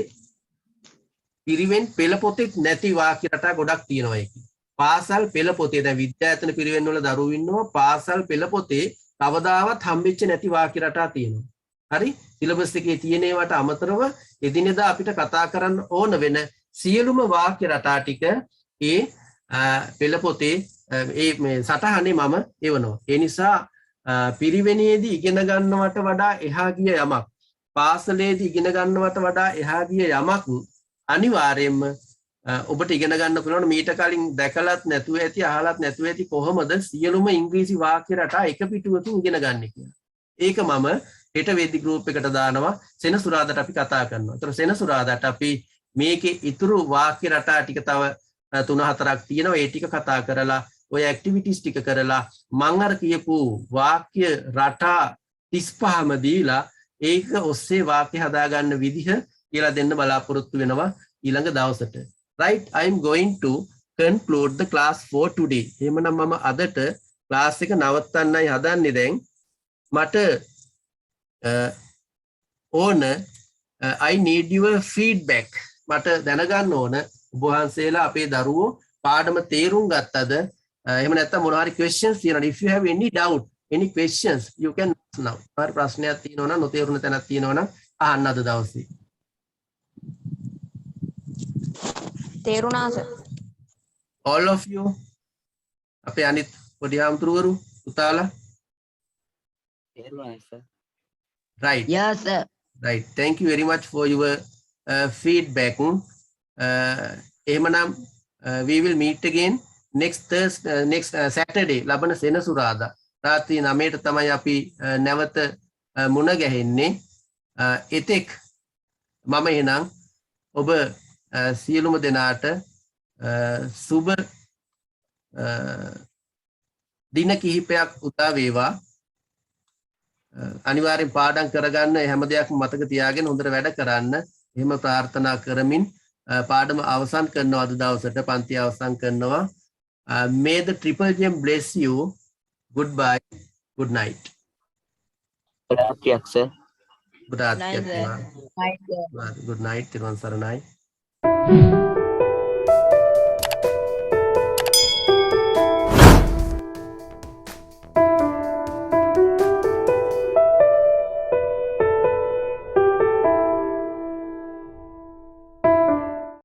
පිරිවෙන් පෙළ පොතේ නැති වාක්‍ය රටා ගොඩක් තියෙනවා ඒකේ. පාසල් පෙළ පොතේ දැන් විද්‍යායතන පිරිවෙන් වල දරුවෝ ඉන්නවා පාසල් පෙළ පොතේ කවදාවත් හම්බෙච්ච නැති වාක්‍ය රටා තියෙනවා. හරි? සිලබස් එකේ තියෙන ඒවාට අමතරව එදිනෙදා අපිට කතා කරන්න ඕන වෙන සියලුම වාක්‍ය රටා ටික ඒ පෙළ පොතේ මේ සටහනේ මම එවනවා. ඒ නිසා පිරිවෙනේදී ඉගෙන ගන්නවට වඩා එහා ගිය යමක් පාසලේදී ඉගෙන ගන්නවට වඩා එහා ගිය යමක් අනිවාර්යයෙන්ම ඔබට ඉගෙන ගන්න පුළුවන්. මීට කලින් දැකලත් නැතුව ඇති අහලත් නැතුව ඇති කොහොමද සියලුම ඉංග්‍රීසි වාක්‍ය රටා එක පිටුවකින් ඉගෙන ගන්න කියලා. ඒක මම හෙට වේදි ගෲප් එකට දානවා. සෙනසුරාදාට අපි කතා කරනවා. ඒතර සෙනසුරාදාට අපි මේකේ ඉතුරු වාක්‍ය රටා ටික තව 3-4ක් තියෙනවා. ඒ ටික කතා කරලා ඔය ඇක්ටිවිටිස් ටික කරලා මම අර කියපු වාක්‍ය රටා 35ම දීලා ඒක ඔස්සේ වාක්‍ය හදාගන්න විදිහ කියලා දෙන්න බලාපොරොත්තු වෙනවා ඊළඟ දවසට. Right, I am going to conclude the class for today. එහෙමනම් මම අදට ක්ලාස් එක නවත්තන්නයි හදන්නේ. දැන් මට ඕන I need your feedback. මට දැනගන්න ඕන ඔබ වහන්සේලා අපේ දරුවෝ පාඩම තේරුම් ගත්තද? එහෙම නැත්නම් මොනවා හරි questions තියෙනවද? If you have any doubt, any questions, you can ask now. හරි ප්‍රශ්නයක් තියෙනවා නම් නොතේරුණ තැනක් තියෙනවා නම් අහන්න අද දවසේ. තේරුණා සර්. All of you අපේ අනිත් පොඩි ආම්තුරුවරු පුතාලා තේරුණා sir. right. Yes sir. Right, thank you very much for your feedback. එහෙමනම් we will meet again next Saturday ලබන සෙනසුරාදා රාත්‍රී 9ට තමයි අපි නැවත මුණ ගැහෙන්නේ. එතෙක් මම එහෙනම් ඔබ සියලුම දෙනාට සුබ දින කිහිපයක් උදා වේවා. අනිවාර්යෙන් පාඩම් කරගන්න හැම දෙයක්ම මතක තියාගෙන හොඳට වැඩ කරන්න. එහෙම ප්‍රාර්ථනා කරමින් පාඩම අවසන් කරනවා අද දවසට පන්ති අවසන් කරනවා. May the Triple Gem bless you. Goodbye. Good night. Good night sir. Good night. Night, sir. Good night. Tirwan Saranai.